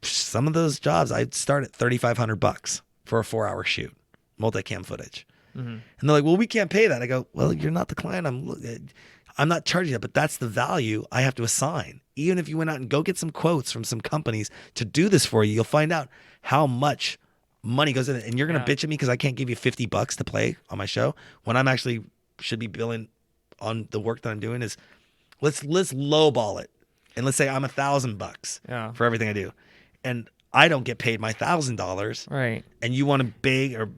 S2: some of those jobs, I'd start at $3,500 for a 4-hour shoot, multicam footage. Mm-hmm. And they're like, well, we can't pay that. I go, well, you're not the client. I'm not charging that, but that's the value I have to assign. Even if you went out and go get some quotes from some companies to do this for you, you'll find out how much money goes in it. And you're going to bitch at me because I can't give you $50 to play on my show when I'm actually should be billing on the work that I'm doing. Is let's lowball it, and let's say I'm $1,000 for everything I do, and I don't get paid my $1,000,
S1: right?
S2: And you want to beg or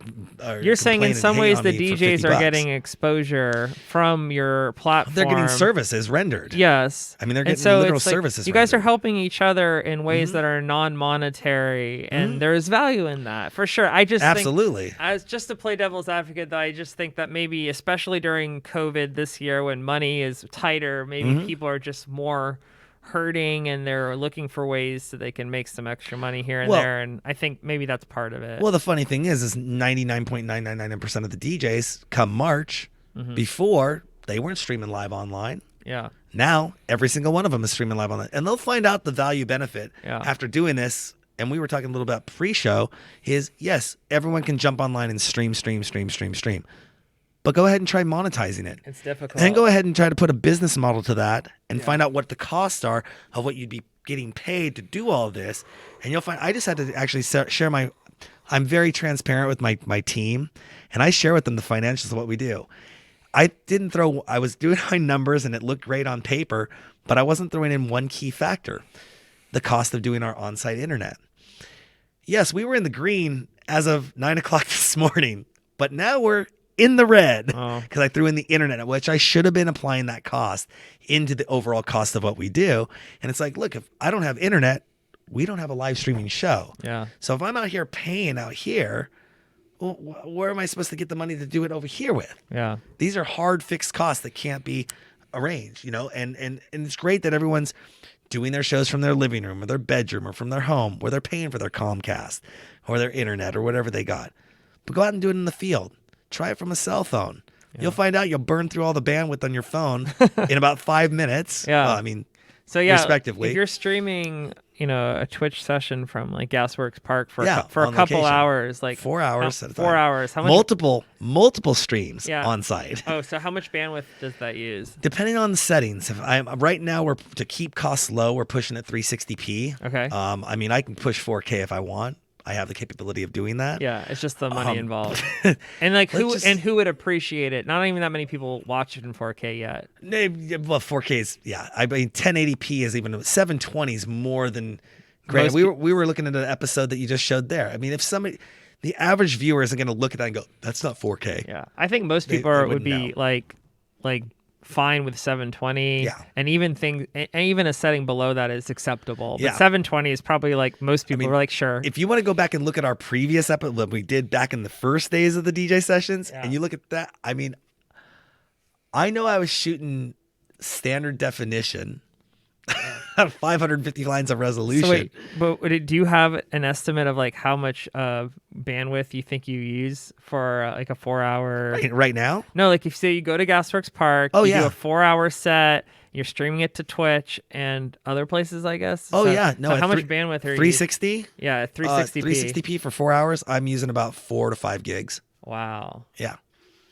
S1: you're saying in some ways the DJs are getting exposure from your platform.
S2: They're getting services rendered.
S1: Yes,
S2: I mean they're getting literal services.
S1: You guys are helping each other in ways that are non-monetary, and there's value in that for sure. I just
S2: absolutely.
S1: As just to play devil's advocate, though, I just think that maybe, especially during COVID this year when money is tighter, maybe people are just more hurting and they're looking for ways so they can make some extra money here and there, and I think maybe that's part of it.
S2: Well, the funny thing is 99.999% of the DJs come March before they weren't streaming live online.
S1: Yeah.
S2: Now every single one of them is streaming live online, and they'll find out the value benefit after doing this. And we were talking a little about pre-show. Is yes, everyone can jump online and stream. But go ahead and try monetizing it.
S1: It's difficult.
S2: And go ahead and try to put a business model to that and find out what the costs are of what you'd be getting paid to do all of this. And you'll find I just had to actually share I'm very transparent with my team, and I share with them the financials of what we do. I was doing my numbers and it looked great on paper, but I wasn't throwing in one key factor, the cost of doing our on-site internet. Yes, we were in the green as of 9:00 this morning, but now we're in the red because I threw in the internet, which I should have been applying that cost into the overall cost of what we do. And it's like, look, if I don't have internet, we don't have a live streaming show.
S1: Yeah.
S2: So if I'm out here paying out here, well, where am I supposed to get the money to do it over here with?
S1: Yeah.
S2: These are hard fixed costs that can't be arranged, and it's great that everyone's doing their shows from their living room or their bedroom or from their home where they're paying for their Comcast or their internet or whatever they got. But go out and do it in the field. Try it from a cell phone. Yeah. You'll find out you'll burn through all the bandwidth on your phone in about 5 minutes.
S1: Yeah.
S2: Well, respectively.
S1: If you're streaming a Twitch session from like Gasworks Park for
S2: Yeah,
S1: for a
S2: on
S1: couple
S2: location.
S1: hours, like
S2: 4 hours at a
S1: 4
S2: time.
S1: hours. How much?
S2: Multiple streams
S1: Yeah.
S2: on site.
S1: Oh, so how much bandwidth does that use?
S2: Depending on the settings. If I'm right now, we're to keep costs low. We're pushing at 360p.
S1: Okay.
S2: I mean, I can push 4K if I want. I have the capability of doing that.
S1: Yeah, it's just the money involved. And like who would appreciate it? Not even that many people watch it in 4K yet.
S2: Well, 4K is, yeah. I mean, 1080p is even 720 is more than great. We were looking at an episode that you just showed there. I mean, if the average viewer isn't going to look at that and go, "That's not 4K."
S1: Yeah, I think most people would be like fine with 720.
S2: Yeah.
S1: And even a setting below that is acceptable.
S2: Yeah.
S1: But 720 is probably like most people are like, sure.
S2: If you want to go back and look at our previous episode, what we did back in the first days of the DJ sessions, and you look at that, I mean, I know I was shooting standard definition, 550 lines of resolution.
S1: So wait, but do you have an estimate of like how much bandwidth you think you use for like a 4 hour?
S2: Right now?
S1: No, like if say you go to Gasworks Park, you do a 4 hour set, you're streaming it to Twitch and other places, I guess.
S2: Oh
S1: so,
S2: yeah, no.
S1: So how much bandwidth are you?
S2: 360?
S1: Yeah, 360p.
S2: 360p for 4 hours. I'm using about 4 to 5 gigs.
S1: Wow.
S2: Yeah.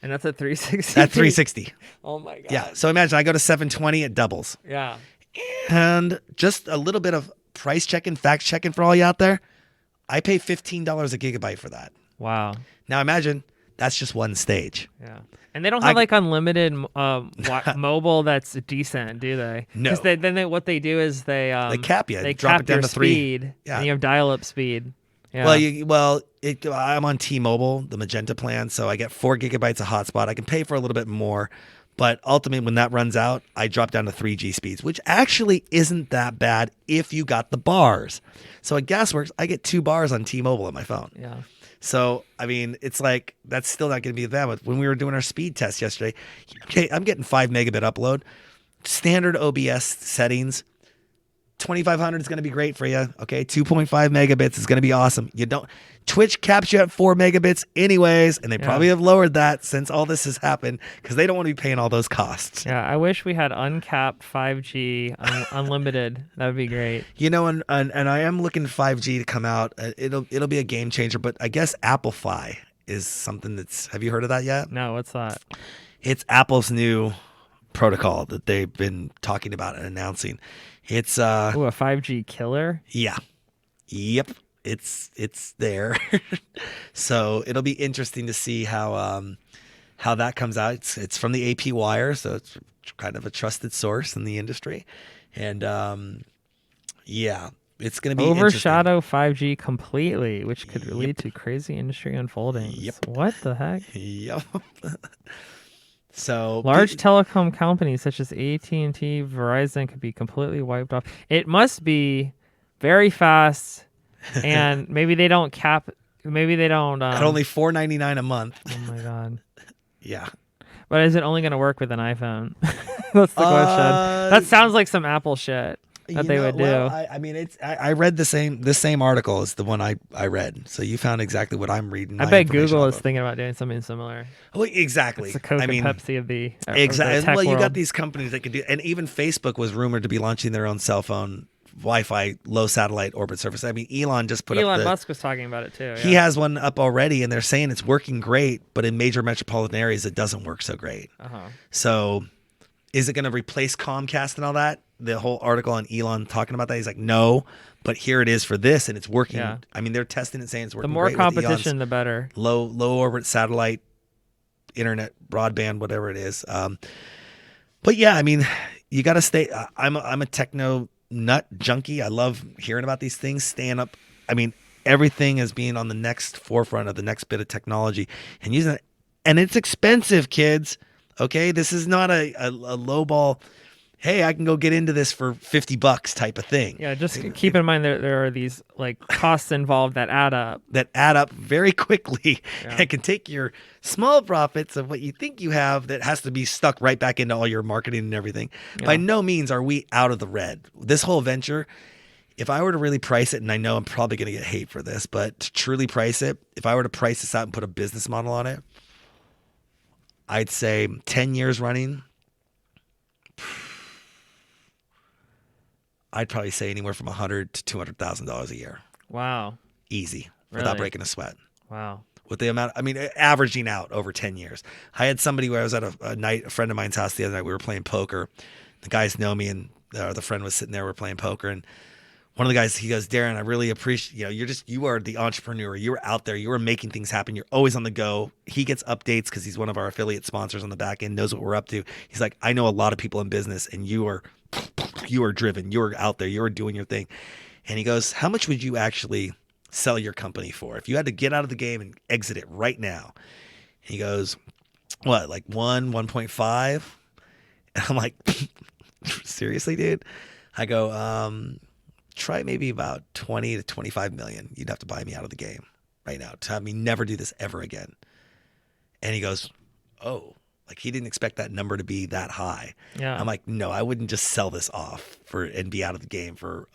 S1: And that's at 360.
S2: At 360.
S1: Oh my god.
S2: Yeah. So imagine I go to 720, it doubles.
S1: Yeah.
S2: And just a little bit of price checking, fact checking for all you out there. I pay $15 a gigabyte for that.
S1: Wow.
S2: Now imagine that's just one stage.
S1: Yeah. And they don't have like unlimited mobile that's decent, do they?
S2: No.
S1: Because what they do is they
S2: cap you.
S1: They
S2: drop
S1: cap
S2: it down
S1: your
S2: to 3.
S1: speed.
S2: Yeah.
S1: And you have dial-up speed. Yeah.
S2: I'm on T-Mobile, the Magenta plan, so I get 4 gigabytes of hotspot. I can pay for a little bit more, but ultimately when that runs out, I drop down to 3G speeds, which actually isn't that bad if you got the bars. So at Gasworks, I get 2 bars on T-Mobile on my phone.
S1: Yeah.
S2: So, I mean, it's like, that's still not going to be that much. When we were doing our speed test yesterday, okay, I'm getting 5 megabit upload, standard OBS settings. 2500 is going to be great for you. Okay. 2.5 megabits is going to be awesome. Twitch caps you at 4 megabits anyways. And they probably have lowered that since all this has happened because they don't want to be paying all those costs.
S1: Yeah. I wish we had uncapped 5G, unlimited. That would be great.
S2: And I am looking 5G to come out. It'll be a game changer, but I guess Apple-Fi is something have you heard of that yet?
S1: No. What's that?
S2: It's Apple's new protocol that they've been talking about and announcing. It's
S1: a 5G killer.
S2: Yeah. Yep. It's there. So it'll be interesting to see how that comes out. It's from the AP Wire, so it's kind of a trusted source in the industry. And it's going to be
S1: overshadow 5G completely, which could lead to crazy industry unfolding.
S2: Yep.
S1: What the heck?
S2: Yep. So
S1: large telecom companies such as AT&T, Verizon could be completely wiped off. It must be very fast, and maybe they don't cap. Maybe they don't.
S2: At only $4.99 a month.
S1: Oh my god.
S2: Yeah.
S1: But is it only going to work with an iPhone? That's the question. That sounds like some Apple shit that they would do.
S2: I mean, I read the same article as the one I read. So you found exactly what I'm reading.
S1: I bet Google is thinking about doing something similar.
S2: Well, exactly.
S1: It's the Coke and Pepsi of the
S2: exactly.
S1: Of the tech
S2: you
S1: world.
S2: got these companies that can do, and even Facebook was rumored to be launching their own cell phone Wi-Fi low satellite orbit service. I mean, Elon just put up.
S1: Elon Musk was talking about it too. Yeah.
S2: He has one up already, and they're saying it's working great, but in major metropolitan areas, it doesn't work so great. So, is it going to replace Comcast and all that? The whole article on Elon talking about that, he's like, no, but here it is for this, and it's working. Yeah. I mean, they're testing it, saying it's working.
S1: The more
S2: great
S1: competition, the better.
S2: Low orbit satellite, internet, broadband, whatever it is. But yeah, I mean, you got to stay. I'm a techno nut junkie. I love hearing about these things, staying up. I mean, everything is being on the next forefront of the next bit of technology and using it. And it's expensive, kids. Okay, this is not a low ball. Hey, I can go get into this for $50 type of thing.
S1: Yeah, just keep in mind there are these like costs involved that add up.
S2: That add up very quickly. Yeah. It can take your small profits of what you think you have that has to be stuck right back into all your marketing and everything. Yeah. By no means are we out of the red. This whole venture, if I were to really price it, and I know I'm probably going to get hate for this, but to truly price it, if I were to price this out and put a business model on it, I'd say 10 years running, I'd probably say anywhere from $100,000 to $200,000 a year.
S1: Wow.
S2: Easy,
S1: Really?
S2: without breaking a sweat.
S1: Wow.
S2: With the amount, averaging out over 10 years. I had somebody where I was at a friend of mine's house the other night. We were playing poker. The guys know me, and the friend was sitting there. We're playing poker, and one of the guys, he goes, Darran, I really appreciate, you are the entrepreneur. You are out there. You are making things happen. You're always on the go. He gets updates because he's one of our affiliate sponsors on the back end, knows what we're up to. He's like, I know a lot of people in business, and you are driven. You are out there. You are doing your thing. And he goes, how much would you actually sell your company for if you had to get out of the game and exit it right now? And he goes, what, like 1.5? And I'm like, seriously, dude? I go, try maybe about 20 to 25 million. You'd have to buy me out of the game right now to have me never do this ever again. And he goes, oh, like he didn't expect that number to be that high.
S1: Yeah.
S2: I'm like, no, I wouldn't just sell this off and be out of the game for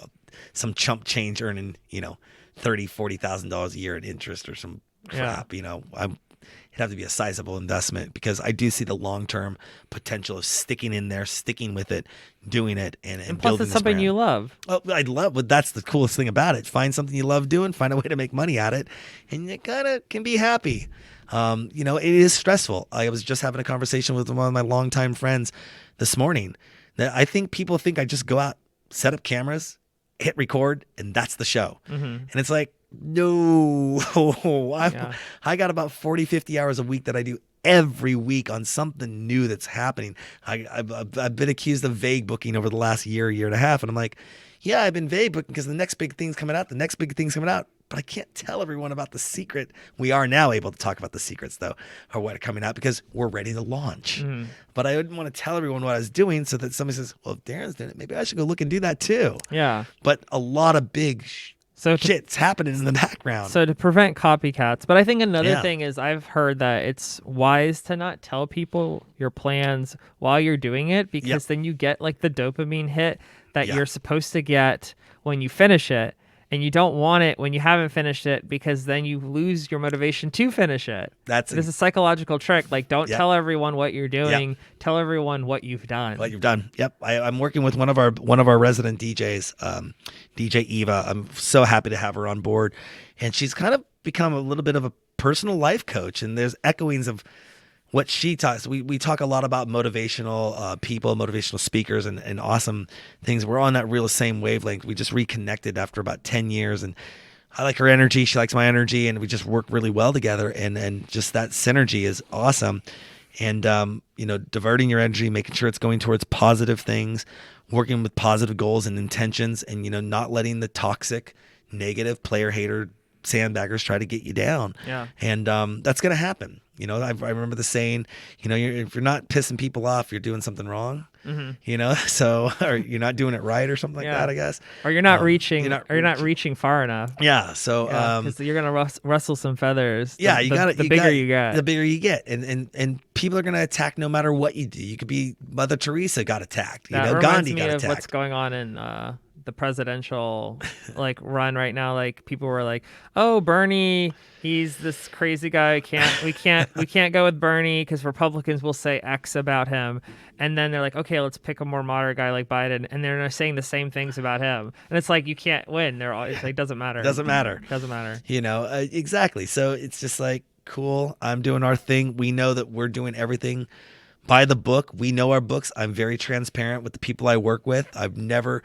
S2: some chump change earning, $30,000, $40,000 a year in interest or some crap. It'd have to be a sizable investment because I do see the long-term potential of sticking in there, sticking with it, doing it, and
S1: plus
S2: building
S1: it's something
S2: brand.
S1: you love.
S2: Oh, I'd love, but that's the coolest thing about it. Find something you love doing, find a way to make money at it, and you kind of can be happy. It is stressful. I was just having a conversation with one of my longtime friends this morning that I think people think I just go out, set up cameras, hit record, and that's the show.
S1: Mm-hmm.
S2: And it's like, no, I got about 40, 50 hours a week that I do every week on something new that's happening. I've been accused of vague booking over the last year and a half. And I'm like, yeah, I've been vague booking because the next big thing's coming out. But I can't tell everyone about the secret. We are now able to talk about the secrets, though, or what are coming out because we're ready to launch. Mm-hmm. But I didn't want to tell everyone what I was doing so that somebody says, well, if Darran's doing it, maybe I should go look and do that too.
S1: Yeah.
S2: But a lot of big shit's happening in the background.
S1: So to prevent copycats. But I think another thing is I've heard that it's wise to not tell people your plans while you're doing it because then you get like the dopamine hit that you're supposed to get when you finish it. And you don't want it when you haven't finished it because then you lose your motivation to finish it. It's a psychological trick. Like, don't tell everyone what you're doing. Yep. Tell everyone what you've done.
S2: What you've done. Yep. I'm working with one of our resident DJs, DJ Eva. I'm so happy to have her on board. And she's kind of become a little bit of a personal life coach. And there's echoings of what she talks. We talk a lot about motivational people, motivational speakers, and awesome things. We're on that real same wavelength. We just reconnected after about 10 years, and I like her energy. She likes my energy, and we just work really well together. And just that synergy is awesome. And diverting your energy, making sure it's going towards positive things, working with positive goals and intentions, and not letting the toxic, negative player hater sandbaggers try to get you down.
S1: Yeah.
S2: And that's going to happen. I remember the saying, if you're not pissing people off, you're doing something wrong. Mm-hmm. So, or you're not doing it right or something like that, I guess.
S1: Or you're not reaching far enough.
S2: Yeah. So,
S1: because you're going to rustle some feathers.
S2: The
S1: bigger you get.
S2: The bigger you get. And people are going to attack no matter what you do. You could be Mother Teresa got attacked. Gandhi got attacked.
S1: What's going on in the presidential run right now. Like people were like, oh, Bernie, he's this crazy guy. We can't go with Bernie because Republicans will say X about him. And then they're like, okay, let's pick a more moderate guy like Biden. And they're saying the same things about him. And it's like, you can't win. It's like, doesn't matter.
S2: Doesn't matter. Exactly. So it's just like, cool. I'm doing our thing. We know that we're doing everything by the book. We know our books. I'm very transparent with the people I work with. I've never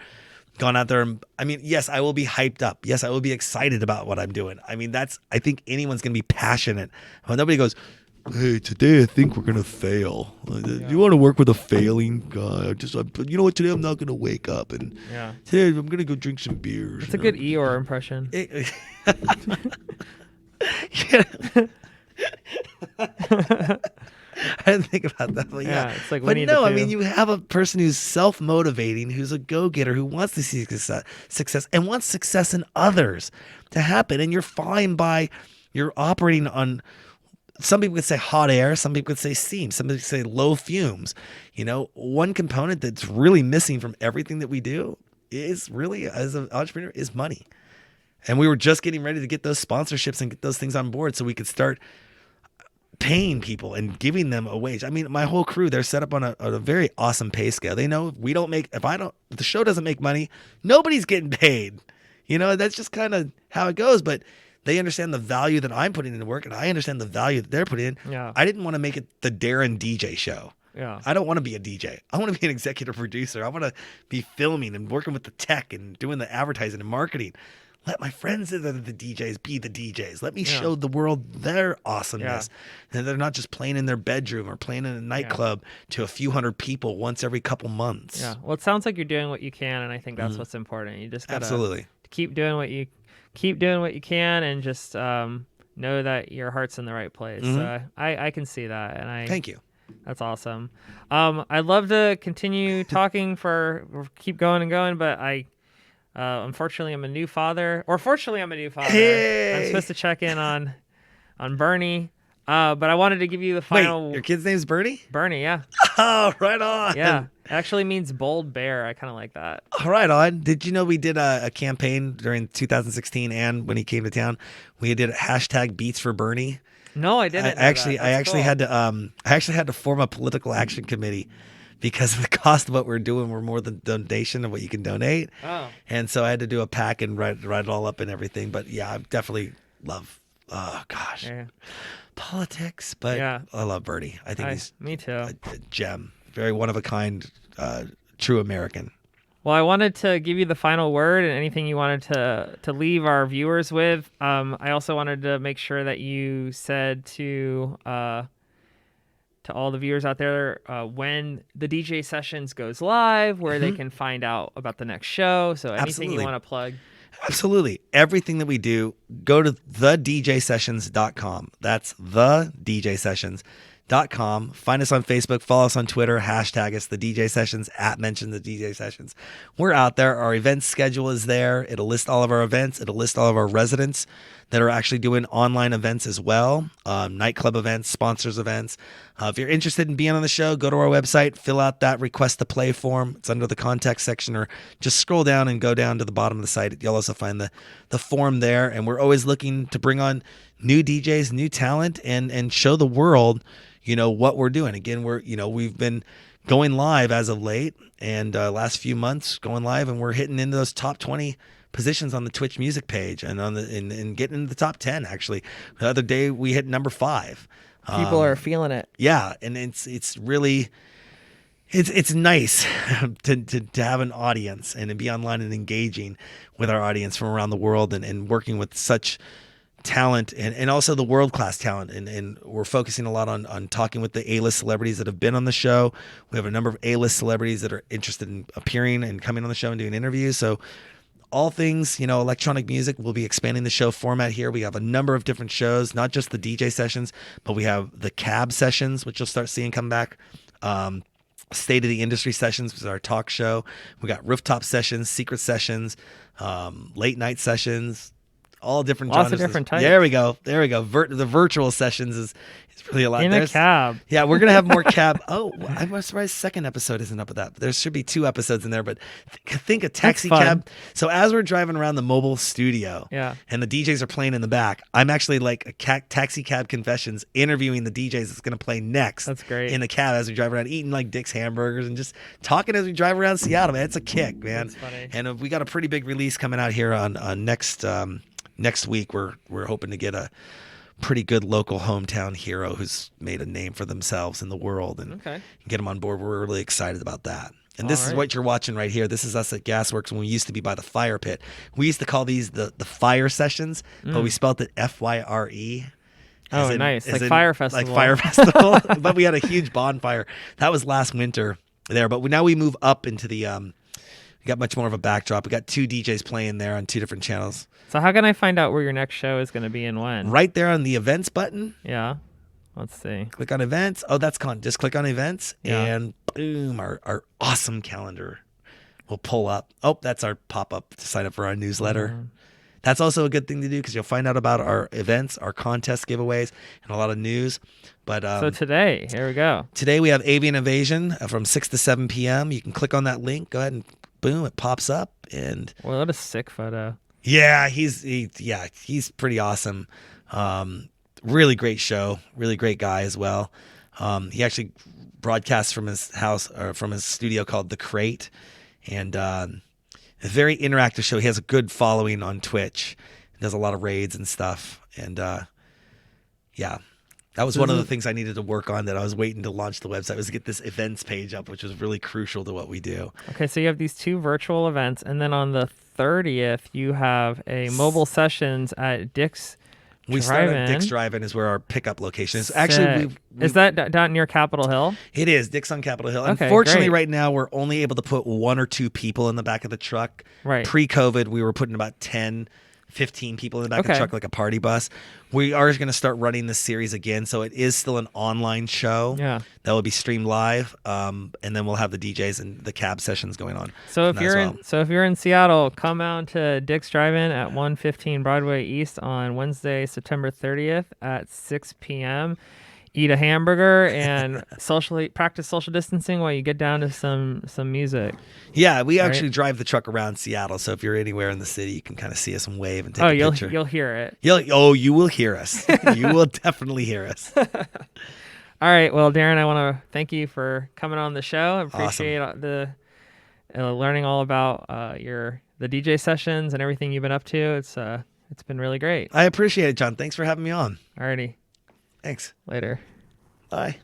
S2: gone out there and, yes, I will be hyped up. Yes, I will be excited about what I'm doing. I think anyone's going to be passionate. When nobody goes, hey, today I think we're going to fail. Do you want to work with a failing guy? You know what, today I'm not going to wake up and today I'm going to go drink some beers.
S1: It's a good Eeyore impression.
S2: I didn't think about that, but
S1: it's like,
S2: but no, you have a person who's self-motivating, who's a go-getter, who wants to see success and wants success in others to happen. And you're operating on, some people could say hot air, some people could say steam, some people could say low fumes. One component that's really missing from everything that we do is really, as an entrepreneur, is money. And we were just getting ready to get those sponsorships and get those things on board so we could start paying people and giving them a wage. I mean, my whole crew, they're set up on a very awesome pay scale. They know if the show doesn't make money, nobody's getting paid. That's just kind of how it goes. But they understand the value that I'm putting into work, and I understand the value that they're putting in.
S1: Yeah.
S2: I didn't want to make it the Darran DJ show.
S1: Yeah.
S2: I don't want to be a DJ. I want to be an executive producer. I want to be filming and working with the tech and doing the advertising and marketing. Let my friends that are the DJs be the DJs. Let me show the world their awesomeness. And they're not just playing in their bedroom or playing in a nightclub to a few hundred people once every couple months.
S1: Yeah. Well, it sounds like you're doing what you can, and I think that's what's important. You just gotta
S2: Absolutely
S1: keep doing what you can, and just know that your heart's in the right place. So I can see that, and
S2: thank you.
S1: That's awesome. I'd love to continue talking or keep going and going, but unfortunately, I'm a new father. Or fortunately, I'm a new father.
S2: Hey!
S1: I'm supposed to check in on Bernie. But I wanted to give you the final.
S2: Wait, your kid's name's Bernie?
S1: Bernie, yeah.
S2: Oh, right on.
S1: Yeah, it actually means bold bear. I kind of like that.
S2: Right on. Did you know we did a campaign during 2016 and when he came to town? We did a hashtag Beats for Bernie.
S1: No, I didn't.
S2: I actually had to form a political action committee because the cost of what we're doing were more than donation of what you can donate.
S1: Oh.
S2: And so I had to do a pack and write it all up and everything. But yeah, I definitely love, politics. But I love Bernie. I think he's
S1: me too.
S2: A gem. Very one of a kind, true American.
S1: Well, I wanted to give you the final word and anything you wanted to leave our viewers with. I also wanted to make sure that you said to all the viewers out there when the DJ Sessions goes live, where they can find out about the next show. So anything you want to plug.
S2: Absolutely. Everything that we do, go to TheDJSessions.com. That's TheDJSessions.com. Find us on Facebook, follow us on Twitter, hashtag us the DJ Sessions, @mention the DJ Sessions. We're out there. Our event schedule is there. It'll list all of our events. It'll list all of our residents that are actually doing online events as well, nightclub events, sponsors events. If you're interested in being on the show, go to our website, fill out that request to play form. It's under the contact section, or just scroll down and go down to the bottom of the site. You'll also find the form there. And we're always looking to bring on new DJs, new talent, and show the world, what we're doing. Again, we've been going live as of late, and last few months going live, and we're hitting into those top 20 positions on the Twitch music page, and and getting into the top 10. Actually, the other day we hit number 5.
S1: People are feeling it.
S2: Yeah, and it's really it's nice to have an audience and to be online and engaging with our audience from around the world, and working with such talent and also the world-class talent, and we're focusing a lot on talking with the A-list celebrities that have been on the show. We have a number of A-list celebrities that are interested in appearing and coming on the show and doing interviews. So all things, electronic music, we'll be expanding the show format here. We have a number of different shows, not just the DJ Sessions, but we have the Cab Sessions, which you'll start seeing come back. State of the Industry Sessions, which is our talk show. We got Rooftop Sessions, Secret Sessions, Late Night Sessions, all different genres.
S1: Lots of different types.
S2: There we go. The virtual sessions is really a lot.
S1: In a cab.
S2: Yeah, we're going to have more cab. Oh, I was surprised second episode isn't up with that. There should be 2 episodes in there, but think a taxi cab. So as we're driving around the mobile studio, and the DJs are playing in the back, I'm actually like a taxi cab confessions interviewing the DJs that's going to play next.
S1: That's great.
S2: In the cab as we drive around, eating like Dick's hamburgers and just talking as we drive around Seattle, man. It's a kick, man.
S1: That's funny.
S2: And we got a pretty big release coming out here on next week. We're hoping to get a pretty good local hometown hero who's made a name for themselves in the world, and get them on board. We're really excited about that. And this is what you're watching right here. This is us at Gasworks when we used to be by the fire pit. We used to call these the fire sessions, but we spelled it FYRE.
S1: Oh, nice. Like Fire Festival.
S2: Like Fire Festival. But we had a huge bonfire. That was last winter there. But now we move up into the we got much more of a backdrop. We got 2 DJs playing there on 2 different channels.
S1: So how can I find out where your next show is going to be and when?
S2: Right there on the events button.
S1: Yeah. Let's see.
S2: Click on events. Oh, that's just click on events, and boom, our awesome calendar will pull up. Oh, that's our pop-up to sign up for our newsletter. That's also a good thing to do because you'll find out about our events, our contest giveaways, and a lot of news. But
S1: so today, here we go.
S2: Today we have Avian Invasion from 6 to 7 p.m. You can click on that link. Go ahead and boom, it pops up. And
S1: well, what a sick photo.
S2: Yeah, he's pretty awesome. Really great show. Really great guy as well. He actually broadcasts from his house or from his studio called The Crate, and a very interactive show. He has a good following on Twitch. He does a lot of raids and stuff. And yeah, that was one of the things I needed to work on that I was waiting to launch the website, was to get this events page up, which was really crucial to what we do.
S1: Okay, so you have these 2 virtual events, and then on the 30th, you have a mobile sessions at Dick's
S2: We start at Dick's Drive-In is where our pickup location is.
S1: Sick.
S2: Actually,
S1: is that down near Capitol Hill?
S2: It is. Dick's on Capitol Hill.
S1: Okay,
S2: Unfortunately,
S1: great.
S2: right now, we're only able to put 1 or 2 people in the back of the truck.
S1: Right.
S2: Pre-COVID, we were putting about 10, 15 people in the back of the
S1: Okay.
S2: truck like a party bus. We are going to start running this series again, so it is still an online show.
S1: Yeah.
S2: That will be streamed live, and then we'll have the DJs and the cab sessions going on.
S1: So if
S2: from that
S1: you're
S2: as well.
S1: if you're in Seattle, come out to Dick's Drive-In at 115 Broadway East on Wednesday, September 30th at 6 p.m. Eat a hamburger and practice social distancing while you get down to some music.
S2: Yeah, we actually drive the truck around Seattle, so if you're anywhere in the city, you can kind of see us and wave and take a picture.
S1: You'll hear it.
S2: You will hear us. You will definitely hear us.
S1: All right. Well, Darran, I want to thank you for coming on the show. I appreciate the learning all about the DJ sessions and everything you've been up to. It's been really great.
S2: I appreciate it, John. Thanks for having me on.
S1: Alrighty.
S2: Thanks.
S1: Later.
S2: Bye.